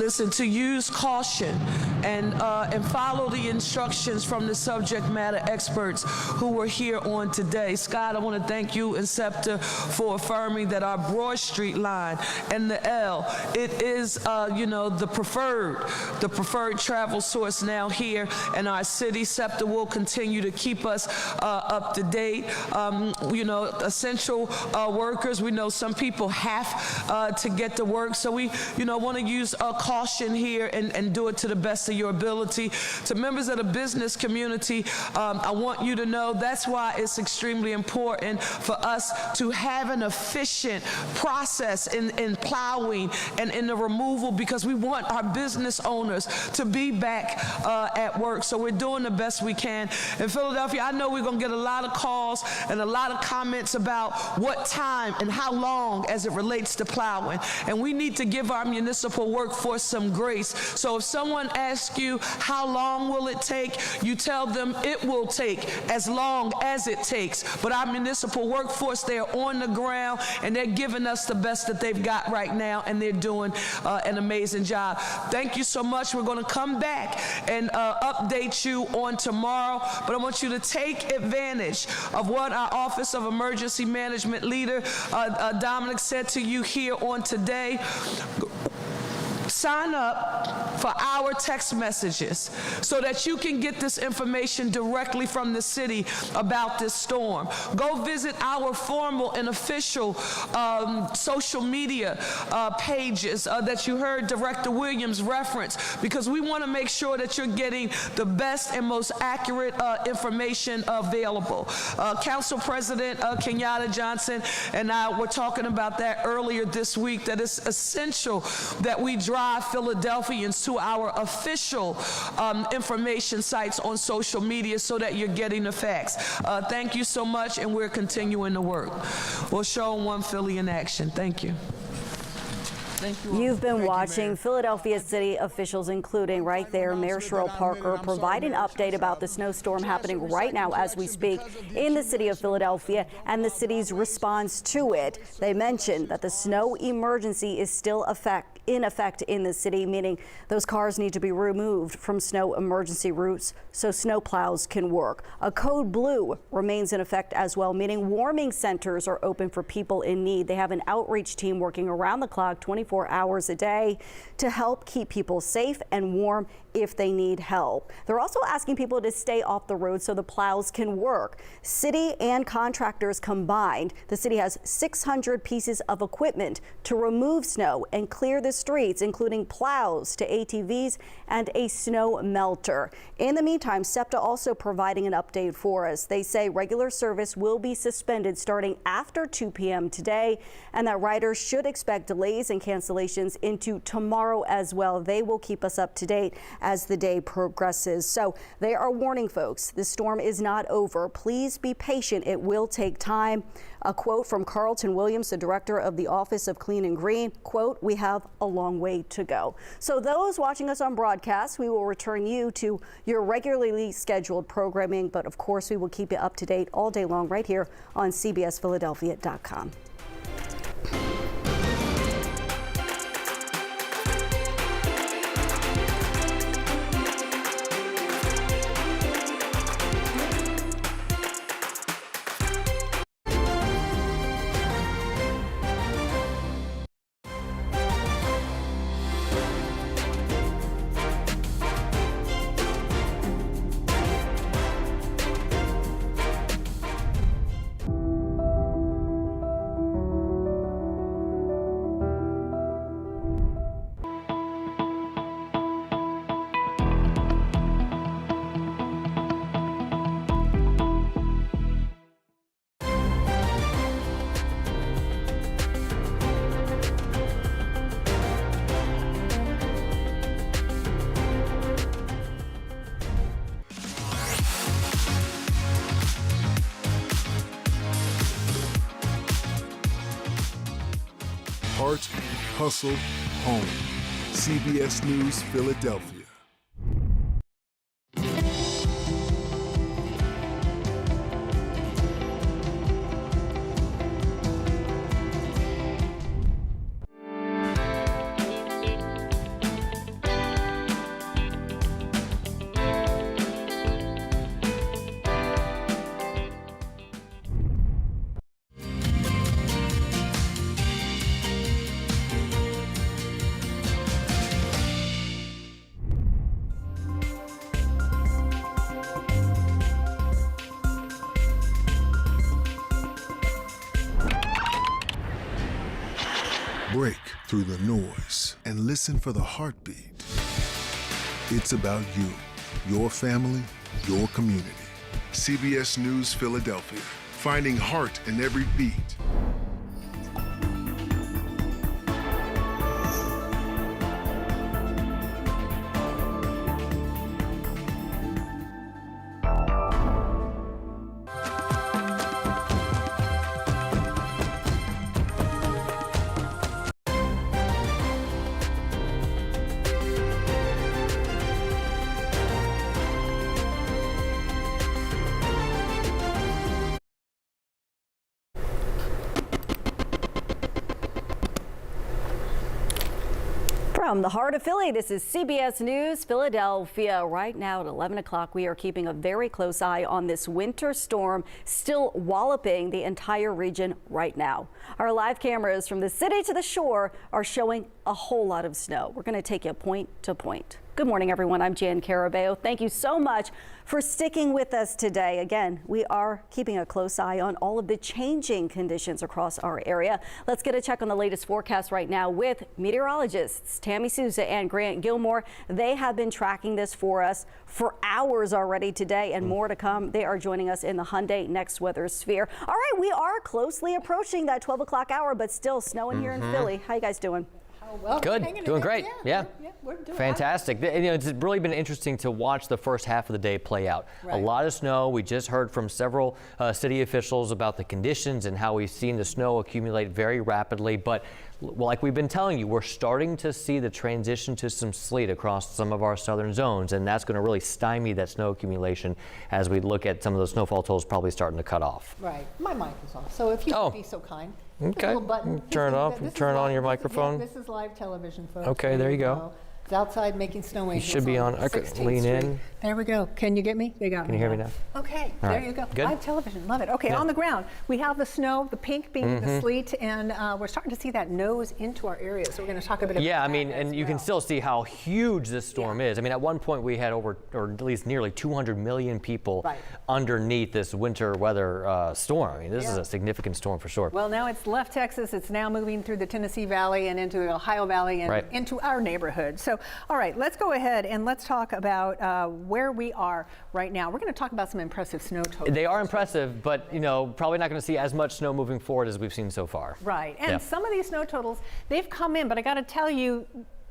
listen, to use caution and follow the instructions from the subject matter experts who were here on today. Scott, I want to thank you and SEPTA for affirming that our Broad Street line and the L, it is, the preferred travel source now here in our city. SEPTA will continue to keep us up to date. Essential workers, we know some people have to get to work, so we, want to use caution here and do it to the best of your ability. To members of the business community, I want you to know that's why it's extremely important for us to have an efficient process in plowing and in the removal, because we want our business owners to be back at work. So we're doing the best we can. In Philadelphia, I know we're going to get a lot of calls and a lot of comments about what time and how long as it relates to plowing. And we need to give our municipal workforce some grace. So if someone asks you how long will it take, you tell them it will take as long as it takes. But our municipal workforce, they're on the ground and they're giving us the best that they've got right now, and they're doing an amazing job. Thank you so much. We're going to come back and update you on tomorrow, but I want you to take advantage of what our Office of Emergency Management Leader Dominic said to you here on today. Sign up for our text messages so that you can get this information directly from the city about this storm. Go visit our formal and official social media pages that you heard Director Williams reference, because we want to make sure that you're getting the best and most accurate information available. Council President Kenyatta Johnson and I were talking about that earlier this week, that it's essential that we drive Philadelphians to our official information sites on social media so that you're getting the facts. Thank you so much, and we're continuing to work. We'll show One Philly in action. Thank you. You've been watching Philadelphia city officials, including right there, Mayor Cherelle Parker, provide an update about the snowstorm happening right now as we speak in the city of Philadelphia and the city's response to it. They mentioned that the snow emergency is still in effect in the city, meaning those cars need to be removed from snow emergency routes so snow plows can work. A code blue remains in effect as well, meaning warming centers are open for people in need. They have an outreach team working around the clock 24 hours a day to help keep people safe and warm if they need help. They're also asking people to stay off the road so the plows can work. City and contractors combined, the city has 600 pieces of equipment to remove snow and clear the streets, including plows to ATVs and a snow melter. In the meantime, SEPTA also providing an update for us. They say regular service will be suspended starting after 2 p.m. today, and that riders should expect delays and cancellations into tomorrow as well. They will keep us up to date as the day progresses. So they are warning folks, the storm is not over. Please be patient. It will take time. A quote from Carlton Williams, the director of the Office of Clean and Green, quote, "We have a long way to go." So those watching us on broadcast, we will return you to your regularly scheduled programming, but of course we will keep you up to date all day long right here on CBSPhiladelphia.com. Heart, hustle, home. CBS News, Philadelphia. Break through the noise and listen for the heartbeat. It's about you, your family, your community. CBS News Philadelphia, finding heart in every beat. From the heart of Philly, this is CBS News Philadelphia. Right now at 11 o'clock, we are keeping a very close eye on this winter storm still walloping the entire region right now. Our live cameras from the city to the shore are showing a whole lot of snow. We're going to take you point to point. Good morning, everyone. I'm Jan Carabeo. Thank you so much for sticking with us today. Again, we are keeping a close eye on all of the changing conditions across our area. Let's get a check on the latest forecast right now with meteorologists Tammy Souza and Grant Gilmore. They have been tracking this for us for hours already today and more to come. They are joining us in the Hyundai Next Weather Sphere. All right, we are closely approaching that 12 o'clock hour, but still snowing here in Philly. How you guys doing? Well, good, doing great. Yeah. We're doing Fantastic. You know, it's really been interesting to watch the first half of the day play out. Right. A lot of snow. We just heard from several city officials about the conditions and how we've seen the snow accumulate very rapidly. But like we've been telling you, we're starting to see the transition to some sleet across some of our southern zones, and that's going to really stymie that snow accumulation as we look at some of those snowfall totals probably starting to cut off. Right. My mic is off. So if you would be so kind. Okay. Little button. Turn it off. Turn on your microphone. This is live television, folks. Okay, there you go. It's outside making snow angels. You should be on. Okay, 16th lean Street. in. There we go. Can you get me? They got me. Can you hear me now? Okay, All there right. you go. Good. Live television, love it. Okay, on the ground, we have the snow, the pink being the sleet, and we're starting to see that nose into our area. So we're going to talk a bit about that. Yeah, I mean, and you can still see how huge this storm is. I mean, at one point we had over, or at least nearly 200 million people underneath this winter weather storm. I mean, this is a significant storm for sure. Well, now it's left Texas. It's now moving through the Tennessee Valley and into the Ohio Valley and into our neighborhood. So, all right, let's go ahead and let's talk about where we are right now. We're going to talk about some impressive snow totals. They are impressive, but, you know, probably not going to see as much snow moving forward as we've seen so far. Right. And some of these snow totals, they've come in, but I got to tell you,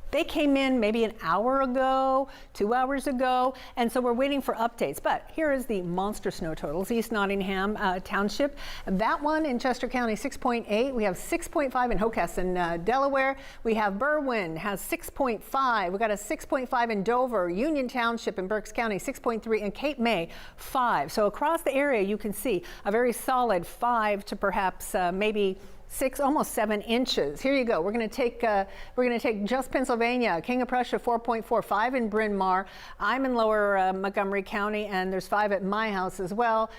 they came in maybe an hour ago, 2 hours ago, and so we're waiting for updates. But here is the monster snow totals. East Nottingham Township, that one in Chester County, 6.8. We have 6.5 in Hocassin, Delaware. We have Berwyn has 6.5. We got a 6.5 in Dover, Union Township in Berks County, 6.3, and Cape May, 5. So across the area, you can see a very solid 5 to perhaps maybe 6, almost 7 inches. Here you go. We're going to take just Pennsylvania. King of Prussia 4.4, 5 in Bryn Mawr. I'm in Lower Montgomery County, and there's 5 at my house as well.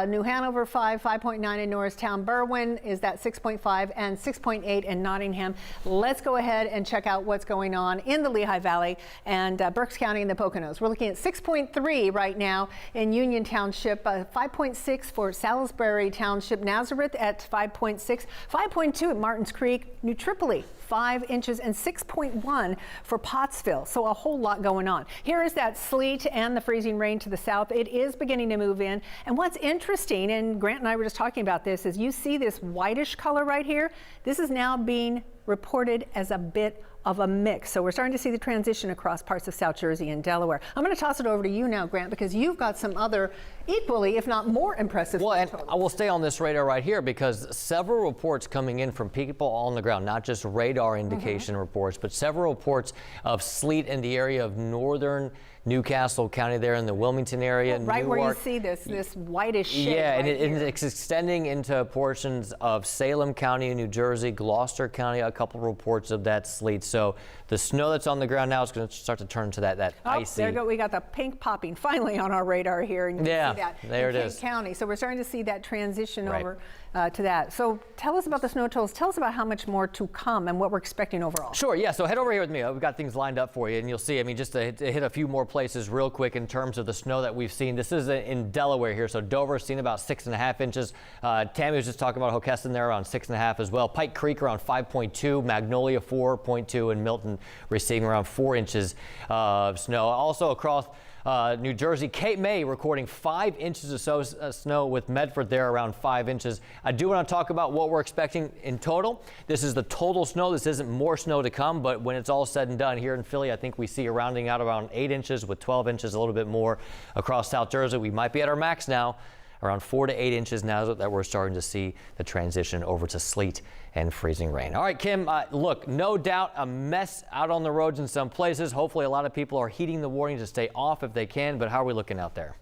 New Hanover 5, 5.9 in Norristown. Berwyn is that 6.5 and 6.8 in Nottingham. Let's go ahead and check out what's going on in the Lehigh Valley and Berks County and the Poconos. We're looking at 6.3 right now in Union Township, 5.6 for Salisbury Township, Nazareth at 5.6. 5.2 at Martins Creek, New Tripoli, 5 inches, and 6.1 for Pottsville. So a whole lot going on. Here is that sleet and the freezing rain to the south. It is beginning to move in. And what's interesting, and Grant and I were just talking about this, is you see this whitish color right here. This is now being reported as a bit of a mix. So we're starting to see the transition across parts of South Jersey and Delaware. I'm going to toss it over to you now, Grant, because you've got some other equally, if not more impressive. Well, and I will stay on this radar right here because several reports coming in from people on the ground, not just radar indication reports, but several reports of sleet in the area of northern Newcastle County there in the Wilmington area. Well, right Newark. where you see this whitish shade. Yeah, right and it's extending into portions of Salem County, New Jersey, Gloucester County, a couple reports of that sleet. So the snow that's on the ground now is going to start to turn to that icy. There you go. We got the pink popping finally on our radar here. And you can see that there in it Kent is. County. So we're starting to see that transition over to that. So tell us about the snow totals. Tell us about how much more to come and what we're expecting overall. Sure, yeah, so head over here with me. We've got things lined up for you, and you'll see, I mean, just to hit a few more places real quick in terms of the snow that we've seen. This is in Delaware here, so Dover's seen about 6.5 inches. Tammy was just talking about Hokeston there around 6.5 as well. Pike Creek around 5.2, Magnolia 4.2, and Milton receiving around 4 inches of snow. Also across New Jersey, Cape May recording 5 inches of snow, with Medford there around 5 inches. I do want to talk about what we're expecting in total. This is the total snow. This isn't more snow to come, but when it's all said and done here in Philly, I think we see a rounding out around 8 inches, with 12 inches, a little bit more across South Jersey. We might be at our max now, around 4 to 8 inches now that we're starting to see the transition over to sleet and freezing rain. All right, Kim, look, no doubt a mess out on the roads in some places. Hopefully a lot of people are heeding the warning to stay off if they can, but how are we looking out there?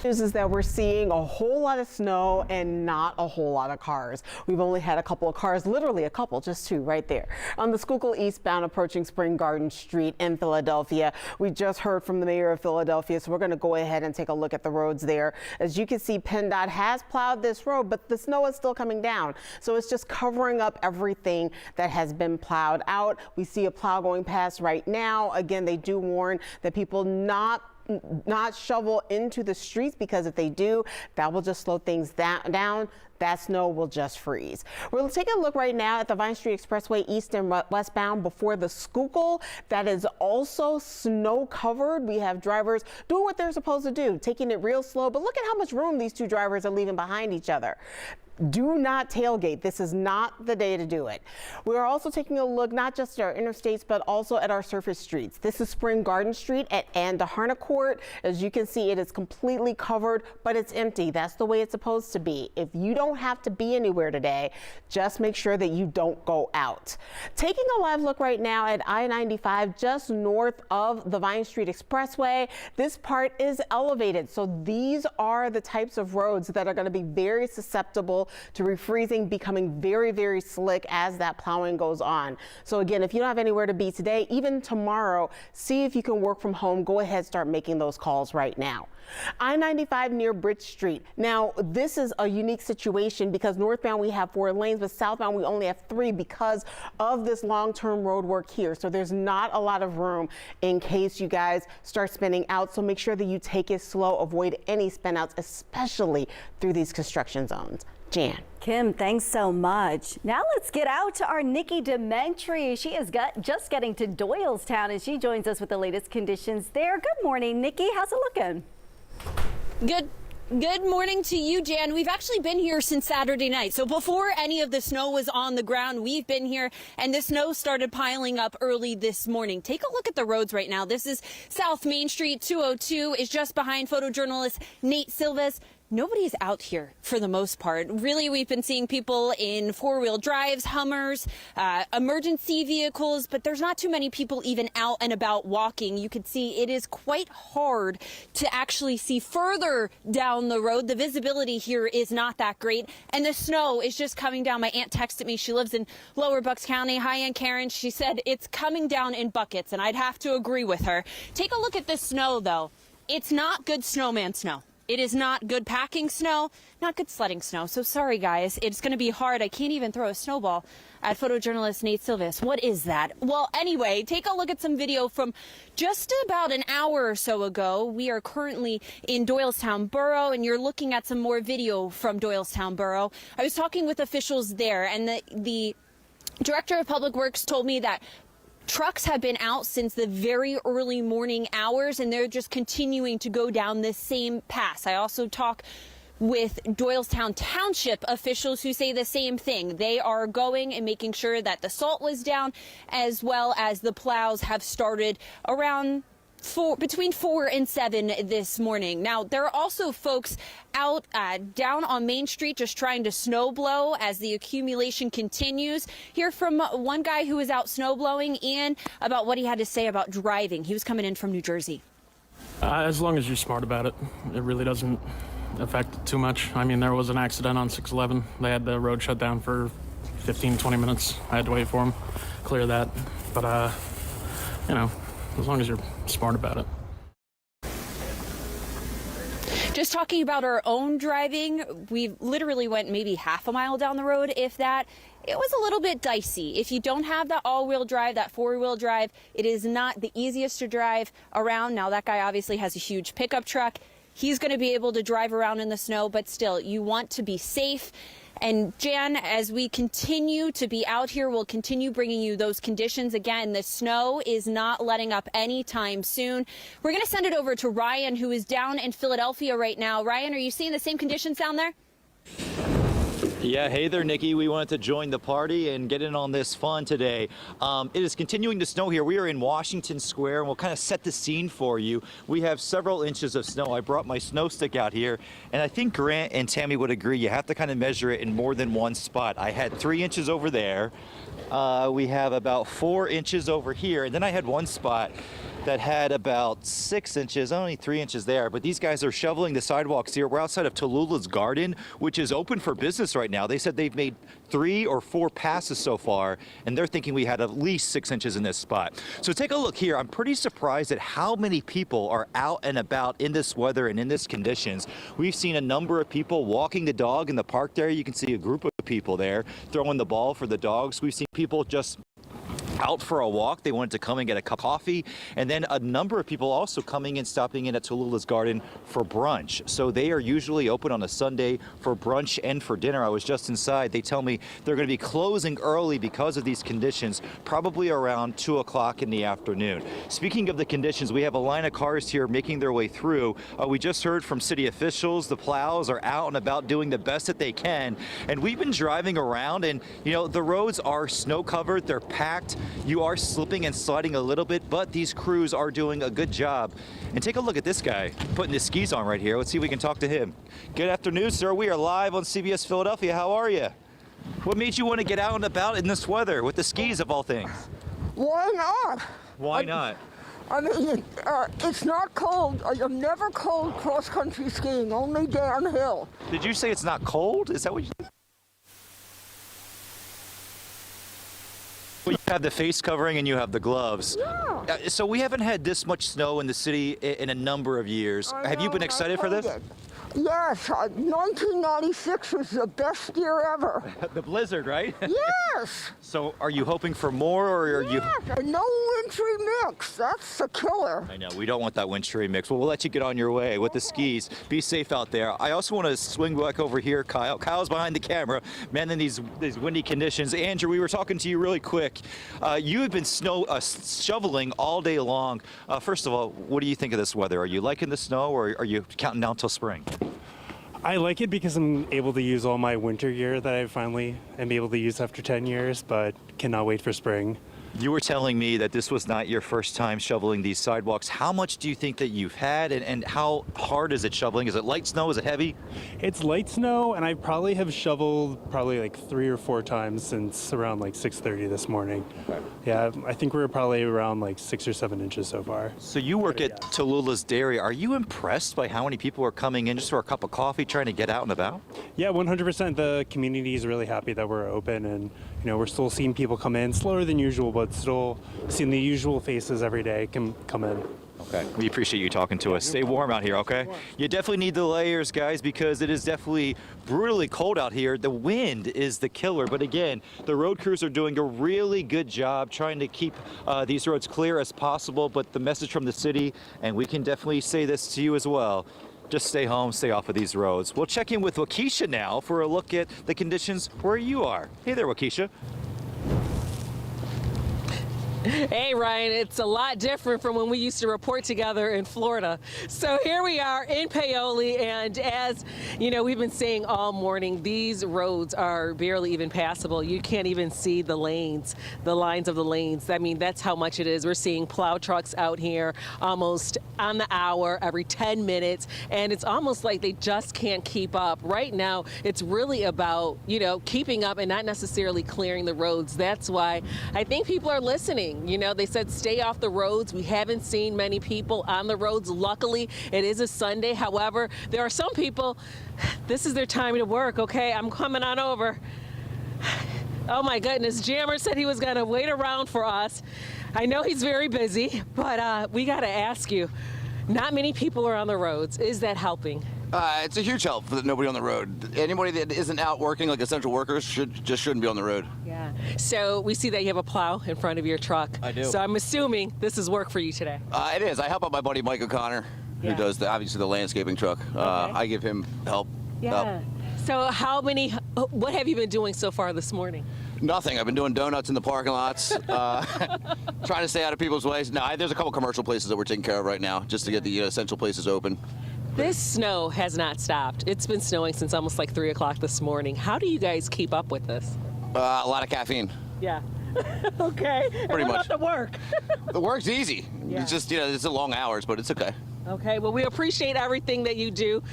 News is that we're seeing a whole lot of snow and not a whole lot of cars. We've only had a couple of cars, literally a couple, just 2 right there. On the Schuylkill eastbound approaching Spring Garden Street in Philadelphia. We just heard from the mayor of Philadelphia, so we're going to go ahead and take a look at the roads there. As you can see, PennDOT has plowed this road, but the snow is still coming down. So it's just covering up everything that has been plowed out. We see a plow going past right now. Again, they do warn that people not shovel into the streets, because if they do, that will just slow things down. That snow will just freeze. We're taking a look right now at the Vine Street Expressway east and westbound before the Schuylkill. That is also snow covered. We have drivers doing what they're supposed to do, taking it real slow, but look at how much room these 2 drivers are leaving behind each other. Do not tailgate. This is not the day to do it. We're also taking a look not just at our interstates, but also at our surface streets. This is Spring Garden Street and Harnoncourt. As you can see, it is completely covered, but it's empty. That's the way it's supposed to be. If you don't have to be anywhere today, just make sure that you don't go out. Taking a live look right now at I-95 just north of the Vine Street Expressway. This part is elevated, so these are the types of roads that are going to be very susceptible to refreezing, becoming very, very slick as that plowing goes on. So again, if you don't have anywhere to be today, even tomorrow, see if you can work from home. Go ahead, start making those calls right now. I-95 near Bridge Street. Now, this is a unique situation because northbound we have 4 lanes, but southbound we only have 3 because of this long-term road work here. So there's not a lot of room in case you guys start spinning out. So make sure that you take it slow, avoid any spin outs, especially through these construction zones. Jan. Kim, thanks so much. Now let's get out to our Nikki Dementri. She is just getting to Doylestown, and she joins us with the latest conditions there. Good morning, Nikki. How's it looking? Good morning to you, Jan. We've actually been here since Saturday night. So before any of the snow was on the ground, we've been here, and the snow started piling up early this morning. Take a look at the roads right now. This is South Main Street. 202 is just behind photojournalist Nate Silvas. Nobody's out here for the most part. Really, we've been seeing people in 4-wheel drives, Hummers, emergency vehicles, but there's not too many people even out and about walking. You can see it is quite hard to actually see further down the road. The visibility here is not that great, and the snow is just coming down. My aunt texted me. She lives in Lower Bucks County. Hi, Aunt Karen. She said it's coming down in buckets, and I'd have to agree with her. Take a look at this snow, though. It's not good snowman snow. It is not good packing snow, not good sledding snow. So sorry, guys. It's going to be hard. I can't even throw a snowball at photojournalist Nate Silvas. What is that? Well, anyway, take a look at some video from just about an hour or so ago. We are currently in Doylestown Borough, and you're looking at some more video from Doylestown Borough. I was talking with officials there, and the director of public works told me that trucks have been out since the very early morning hours, and they're just continuing to go down this same path. I also talk with Doylestown Township officials who say the same thing. They are going and making sure that the salt was down, as well as the plows have started around between 4 and 7 this morning. Now, there are also folks out down on Main Street just trying to snow blow as the accumulation continues. Hear from one guy who was out snow blowing and about what he had to say about driving. He was coming in from New Jersey. As long as you're smart about it, it really doesn't affect it too much. I mean, there was an accident on 611. They had the road shut down for 15-20 minutes. I had to wait for them, clear that. But, as long as you're smart about it. just talking about our own driving, we literally went maybe half a mile down the road, if that. It was a little bit dicey. If you don't have that all-wheel drive, that four-wheel drive, it is not the easiest to drive around. Now, that guy obviously has a huge pickup truck. He's going to be able to drive around in the snow, but still, you want to be safe. And Jan, as we continue to be out here, we'll continue bringing you those conditions. Again, the snow is not letting up anytime soon. We're going to send it over to Ryan, who is down in Philadelphia right now. Ryan, are you seeing the same conditions down there? Yeah, hey there, Nikki. We wanted to join the party and get in on this fun today. It is continuing to snow here. We are in Washington Square, and we'll kind of set the scene for you. We have several inches of snow. I brought my snow stick out here, and I think Grant and Tammy would agree you have to kind of measure it in more than one spot. I had 3 inches over there. We have about 4 inches over here, and then I had one spot that had about 6 inches, only 3 inches there. But these guys are shoveling the sidewalks here. We're outside of Tallulah's Garden, which is open for business right now. They said they've made 3 or 4 passes so far, and they're thinking we had at least 6 inches in this spot. So take a look here. I'm pretty surprised at how many people are out and about in this weather and in this conditions. We've seen a number of people walking the dog in the park there. You can see a group of people there throwing the ball for the dogs. We've seen people just out for a walk. They wanted to come and get a cup of coffee. And then a number of people also coming and stopping in at Tallulah's Garden for brunch. So they are usually open on a Sunday for brunch and for dinner. I was just inside. They tell me they're going to be closing early because of these conditions, probably around 2 o'clock in the afternoon. Speaking of the conditions, we have a line of cars here making their way through. We just heard from city officials. The plows are out and about doing the best that they can. And we've been driving around, and you know, the roads are snow covered. They're packed. You are slipping and sliding a little bit, but these crews are doing a good job. And take a look at this guy putting his skis on right here. Let's see if we can talk to him. Good afternoon, sir. We are live on CBS Philadelphia. How are you? What made you want to get out and about in this weather with the skis of all things? Why not? Why not? I mean, it's not cold. I'm never cold cross-country skiing, only downhill. Did you say it's not cold? Is that what you said? You have the face covering and you have the gloves. Yeah. So we haven't had this much snow in the city in a number of years. Have you been excited for this? Yes, 1996 was the best year ever. The blizzard, right? Yes. So are you hoping for more, or are you? Yes, and no wintry mix. That's the killer. I know, we don't want that wintry mix. Well, we'll let you get on your way with the skis. Be safe out there. I also want to swing back over here, Kyle. Kyle's behind the camera, man, in these windy conditions. Andrew, we were talking to you really quick. You have been shoveling all day long. First of all, what do you think of this weather? Are you liking the snow, or are you counting down till spring? I like it because I'm able to use all my winter gear that I finally am able to use after 10 years, but cannot wait for spring. You were telling me that this was not your first time shoveling these sidewalks. How much do you think that you've had, and how hard is it shoveling? Is it light snow? Is it heavy? It's light snow, and I probably have shoveled like 3 or 4 times since around like 6:30 this morning. Okay. Yeah, I think we're probably around like 6 or 7 inches so far. So you work at Tallulah's Dairy. Are you impressed by how many people are coming in just for a cup of coffee, trying to get out and about? Yeah, 100%. The community is really happy that we're open, and you know, we're still seeing people come in slower than usual, but still seeing the usual faces every day come in. Okay, we appreciate you talking to us. Stay warm out here, okay? You definitely need the layers, guys, because it is definitely brutally cold out here. The wind is the killer, but again, the road crews are doing a really good job trying to keep these roads clear as possible, but the message from the city, and we can definitely say this to you as well, just stay home, stay off of these roads. We'll check in with Waukesha now for a look at the conditions where you are. Hey there, Waukesha. Hey, Ryan, it's a lot different from when we used to report together in Florida. So here we are in Paoli, and as you know, we've been saying all morning, these roads are barely even passable. You can't even see the lanes, the lines of the lanes. I mean, that's how much it is. We're seeing plow trucks out here almost on the hour, every 10 minutes, and it's almost like they just can't keep up. Right now, it's really about, you know, keeping up and not necessarily clearing the roads. That's why I think people are listening. You know, they said stay off the roads. We haven't seen many people on the roads. Luckily, it is a Sunday. However, there are some people, this is their time to work, okay? I'm coming on over. Oh my goodness, Jammer said he was gonna wait around for us. I know he's very busy, but we gotta ask you, not many people are on the roads. Is that helping? It's a huge help for nobody on the road. Anybody that isn't out working, like essential workers, shouldn't be on the road. Yeah. So we see that you have a plow in front of your truck. I do. So I'm assuming this is work for you today. It is. I help out my buddy Mike O'Connor, who does obviously the landscaping truck. I give him help. Yeah. So what have you been doing so far this morning? Nothing. I've been doing donuts in the parking lots, trying to stay out of people's ways. No, there's a couple commercial places that we're taking care of right now, just to get the essential places open. This snow has not stopped. It's been snowing since almost like 3 o'clock this morning. How do you guys keep up with this? A lot of caffeine. Yeah. Okay. Pretty much. What about the work? The work's easy. Yeah. It's just, it's the long hours, but it's okay. Okay. Well, we appreciate everything that you do.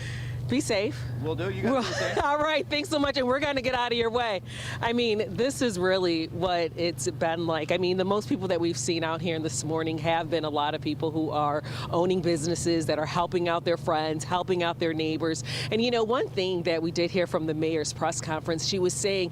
Be safe. Will do. You guys be safe. All right. Thanks so much. And we're going to get out of your way. I mean, this is really what it's been like. I mean, the most people that we've seen out here this morning have been a lot of people who are owning businesses that are helping out their friends, helping out their neighbors. And, one thing that we did hear from the mayor's press conference, she was saying,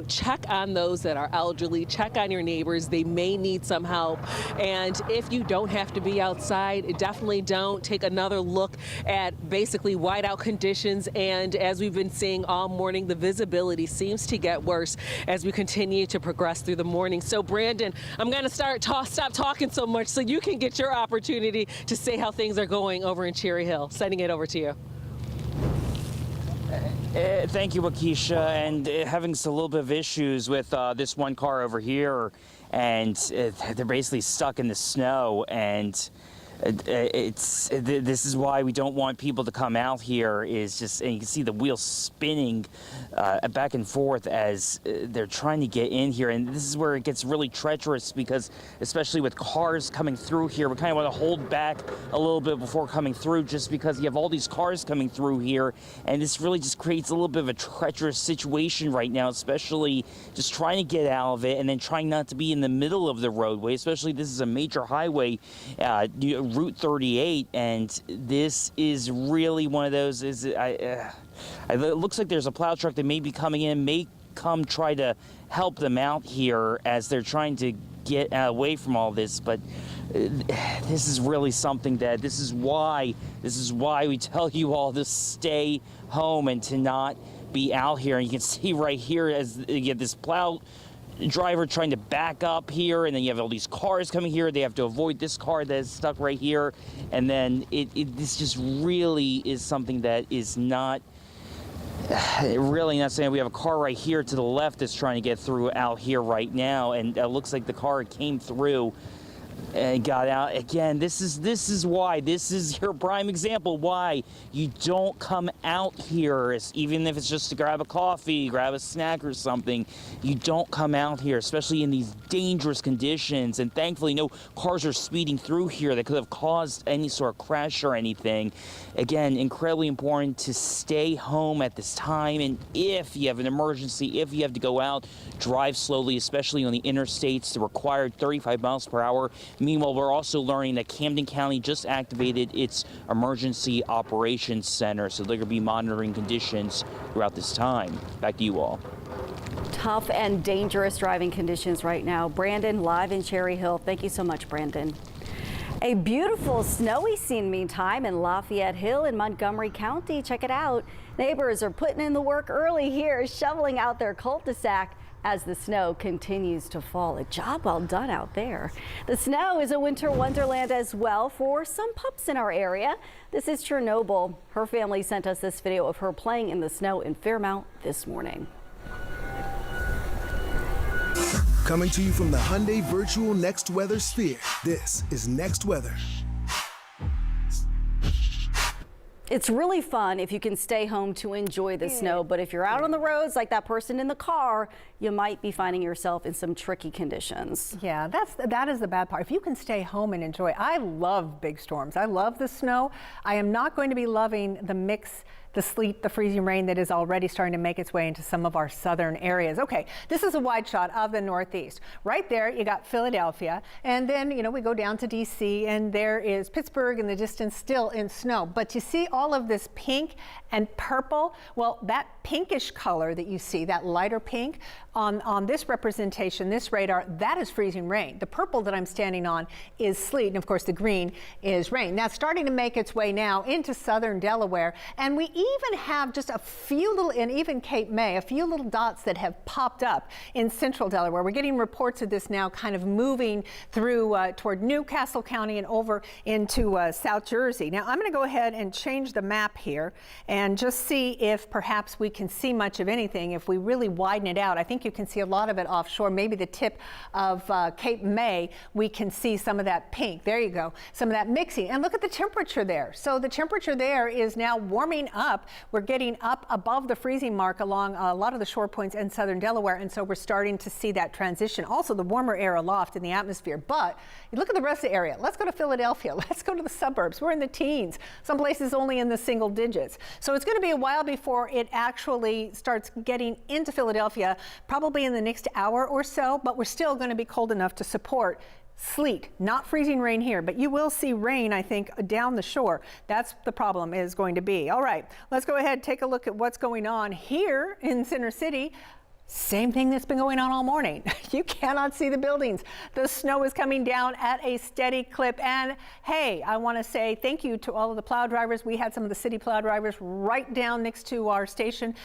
check on those that are elderly, check on your neighbors. They may need some help. And if you don't have to be outside, definitely don't. Take another look at basically whiteout conditions, and as we've been seeing all morning, the visibility seems to get worse as we continue to progress through the morning. So Brandon, I'm going to stop talking so much so you can get your opportunity to say how things are going over in Cherry Hill. Sending it over to you. Thank you, Waukesha. And having a little bit of issues with this one car over here, and they're basically stuck in the snow, and this is why we don't want people to come out here. Is just, and you can see the wheels spinning back and forth as they're trying to get in here, and this is where it gets really treacherous, because especially with cars coming through here, we kind of want to hold back a little bit before coming through, just because you have all these cars coming through here, and this really just creates a little bit of a treacherous situation right now, especially just trying to get out of it and then trying not to be in the middle of the roadway, especially this is a major highway, Route 38, and this is really one of those. It looks like there's a plow truck that may be coming in, may come try to help them out here as they're trying to get away from all this. But this is really something that this is why we tell you all to stay home and to not be out here. And you can see right here as you get this plow driver trying to back up here, and then you have all these cars coming here. They have to avoid this car that is stuck right here, and then this just really is something that is not really not saying. We have a car right here to the left that's trying to get through out here right now, and it looks like the car came through and got out. Again, this is why, this is your prime example why you don't come out here, even if it's just to grab a coffee, grab a snack or something. You don't come out here, especially in these dangerous conditions. And thankfully, no cars are speeding through here that could have caused any sort of crash or anything. Again, incredibly important to stay home at this time. And if you have an emergency, if you have to go out, drive slowly, especially on the interstates, the required 35 miles per hour. Meanwhile, we're also learning that Camden County just activated its Emergency Operations Center, so they're going to be monitoring conditions throughout this time. Back to you all. Tough and dangerous driving conditions right now. Brandon, live in Cherry Hill. Thank you so much, Brandon. A beautiful snowy scene, meantime, in Lafayette Hill in Montgomery County. Check it out. Neighbors are putting in the work early here, shoveling out their cul-de-sac as the snow continues to fall. A job well done out there. The snow is a winter wonderland as well for some pups in our area. This is Chernobyl. Her family sent us this video of her playing in the snow in Fairmount this morning. Coming to you from the Hyundai Virtual Next Weather Sphere, this is Next Weather. It's really fun if you can stay home to enjoy the snow, but if you're out on the roads like that person in the car, you might be finding yourself in some tricky conditions. Yeah, that is the bad part. If you can stay home and enjoy, I love big storms. I love the snow. I am not going to be loving the mix the sleet, the freezing rain that is already starting to make its way into some of our southern areas. Okay, this is a wide shot of the Northeast. Right there, you got Philadelphia, and then, you know, we go down to DC, and there is Pittsburgh in the distance still in snow. But you see all of this pink and purple? Well, that pinkish color that you see, that lighter pink on this representation, this radar, that is freezing rain. The purple that I'm standing on is sleet, and of course the green is rain. Now, it's starting to make its way now into southern Delaware, and we even have just a few little, and even Cape May, a few little dots that have popped up in central Delaware. We're getting reports of this now kind of moving through toward Newcastle County and over into South Jersey. Now, I'm going to go ahead and change the map here and just see if perhaps we can see much of anything. If we really widen it out, I think you can see a lot of it offshore. Maybe the tip of Cape May, we can see some of that pink. There you go, some of that mixing. And look at the temperature there. So the temperature there is now warming up. We're getting up above the freezing mark along a lot of the shore points in southern Delaware, and so we're starting to see that transition. Also, the warmer air aloft in the atmosphere. But you look at the rest of the area. Let's go to Philadelphia. Let's go to the suburbs. We're in the teens. Some places only in the single digits. So it's going to be a while before it actually starts getting into Philadelphia, probably in the next hour or so, but we're still going to be cold enough to support sleet, not freezing rain here, but you will see rain, I think, down the shore. That's the problem is going to be. All right, let's go ahead and take a look at what's going on here in Center City. Same thing that's been going on all morning. You cannot see the buildings. The snow is coming down at a steady clip. And hey, I want to say thank you to all of the plow drivers. We had some of the city plow drivers right down next to our station.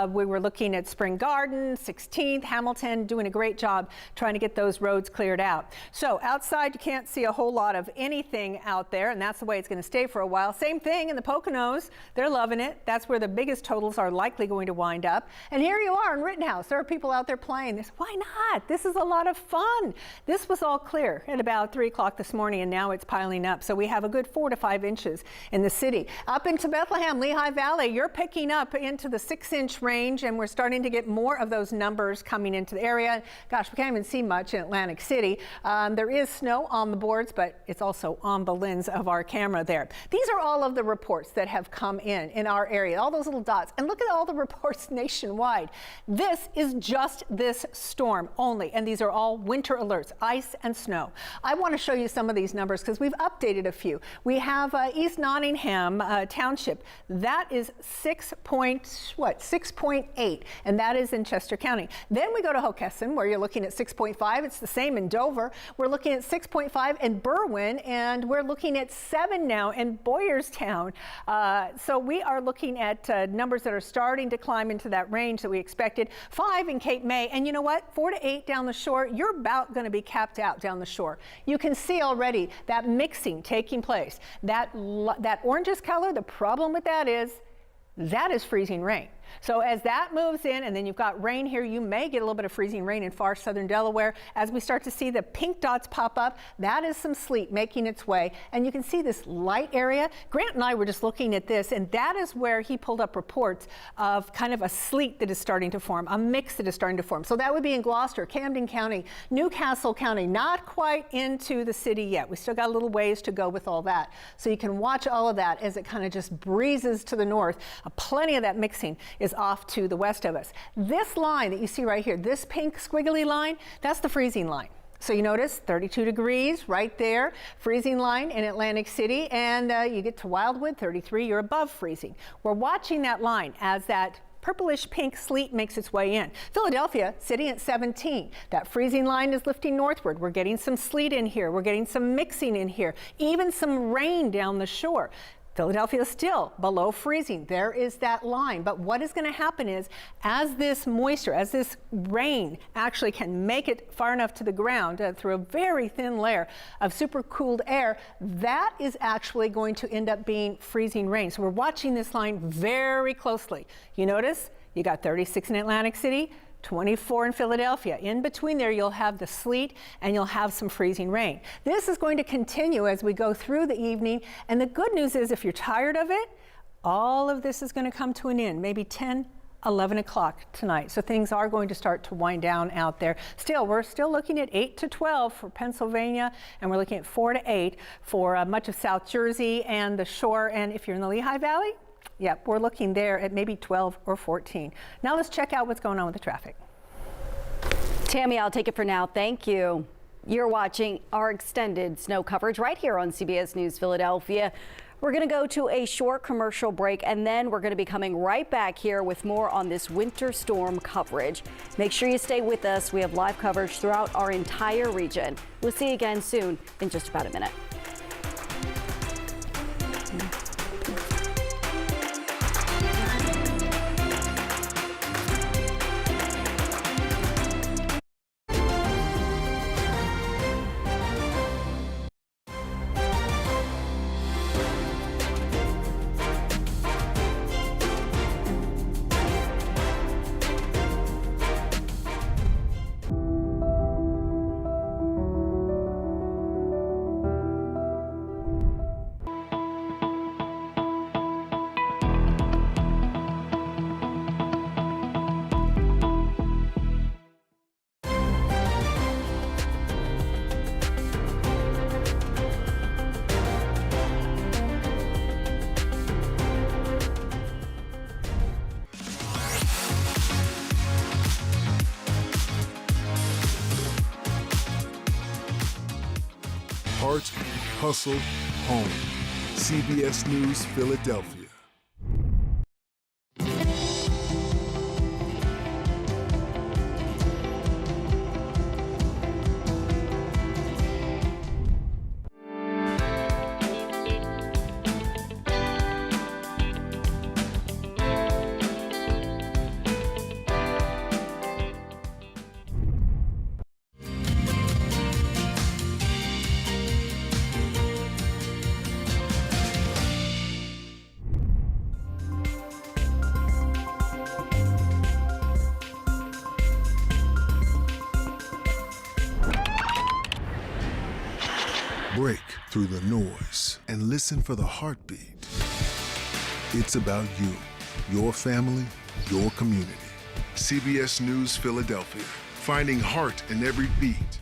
We were looking at Spring Garden, 16th, Hamilton, doing a great job trying to get those roads cleared out. So outside, you can't see a whole lot of anything out there, and that's the way it's going to stay for a while. Same thing in the Poconos. They're loving it. That's where the biggest totals are likely going to wind up. And here you are in Rittenhouse. There are people out there playing this. Why not? This is a lot of fun. This was all clear at about 3 o'clock this morning, and now it's piling up. So we have a good 4 to 5 inches in the city. Up into Bethlehem, Lehigh Valley, you're picking up into the 6-inch range, and we're starting to get more of those numbers coming into the area. Gosh, we can't even see much in Atlantic City. There is snow on the boards, but it's also on the lens of our camera there. These are all of the reports that have come in our area, all those little dots. And look at all the reports nationwide. This is just this storm only, and these are all winter alerts, ice and snow. I want to show you some of these numbers because we've updated a few. We have East Nottingham Township. That is 6.8, and that is in Chester County. Then we go to Hockessin, where you're looking at 6.5. It's the same in Dover. We're looking at 6.5 in Berwyn, and we're looking at 7 now in Boyerstown. So we are looking at numbers that are starting to climb into that range that we expected. 5 in Cape May, and you know what? 4 to 8 down the shore. You're about going to be capped out down the shore. You can see already that mixing taking place. That orangish color, the problem with that is freezing rain. So as that moves in, and then you've got rain here, you may get a little bit of freezing rain in far southern Delaware. As we start to see the pink dots pop up, that is some sleet making its way. And you can see this light area. Grant and I were just looking at this, and that is where he pulled up reports of kind of a sleet that is starting to form, a mix that is starting to form. So that would be in Gloucester, Camden County, Newcastle County, not quite into the city yet. We still got a little ways to go with all that. So you can watch all of that as it kind of just breezes to the north. Plenty of that mixing is off to the west of us. This line that you see right here, this pink squiggly line, that's the freezing line. So you notice 32 degrees right there, freezing line in Atlantic City, and you get to Wildwood, 33, you're above freezing. We're watching that line as that purplish pink sleet makes its way in. Philadelphia sitting at 17. That freezing line is lifting northward. We're getting some sleet in here. We're getting some mixing in here, even some rain down the shore. Philadelphia is still below freezing. There is that line. But what is going to happen is, as this moisture, as this rain actually can make it far enough to the ground through a very thin layer of supercooled air, that is actually going to end up being freezing rain. So we're watching this line very closely. You notice you got 36 in Atlantic City, 24 in Philadelphia. In between there, you'll have the sleet and you'll have some freezing rain. This is going to continue as we go through the evening. And the good news is, if you're tired of it, all of this is going to come to an end, maybe 10, 11 o'clock tonight. So things are going to start to wind down out there. Still, we're still looking at 8 to 12 for Pennsylvania, and we're looking at 4 to 8 for much of South Jersey and the shore. And if you're in the Lehigh Valley, Yep, we're looking there at maybe 12 or 14. Now let's check out what's going on with the traffic. Tammy, I'll take it for now. Thank you. You're watching our extended snow coverage right here on CBS News Philadelphia. We're going to go to a short commercial break, and then we're going to be coming right back here with more on this winter storm coverage. Make sure you stay with us. We have live coverage throughout our entire region. We'll see you again soon in just about a minute. Heart, hustle, home. CBS News Philadelphia. Break through the noise and listen for the heartbeat. It's about you, your family, your community. CBS News Philadelphia, finding heart in every beat.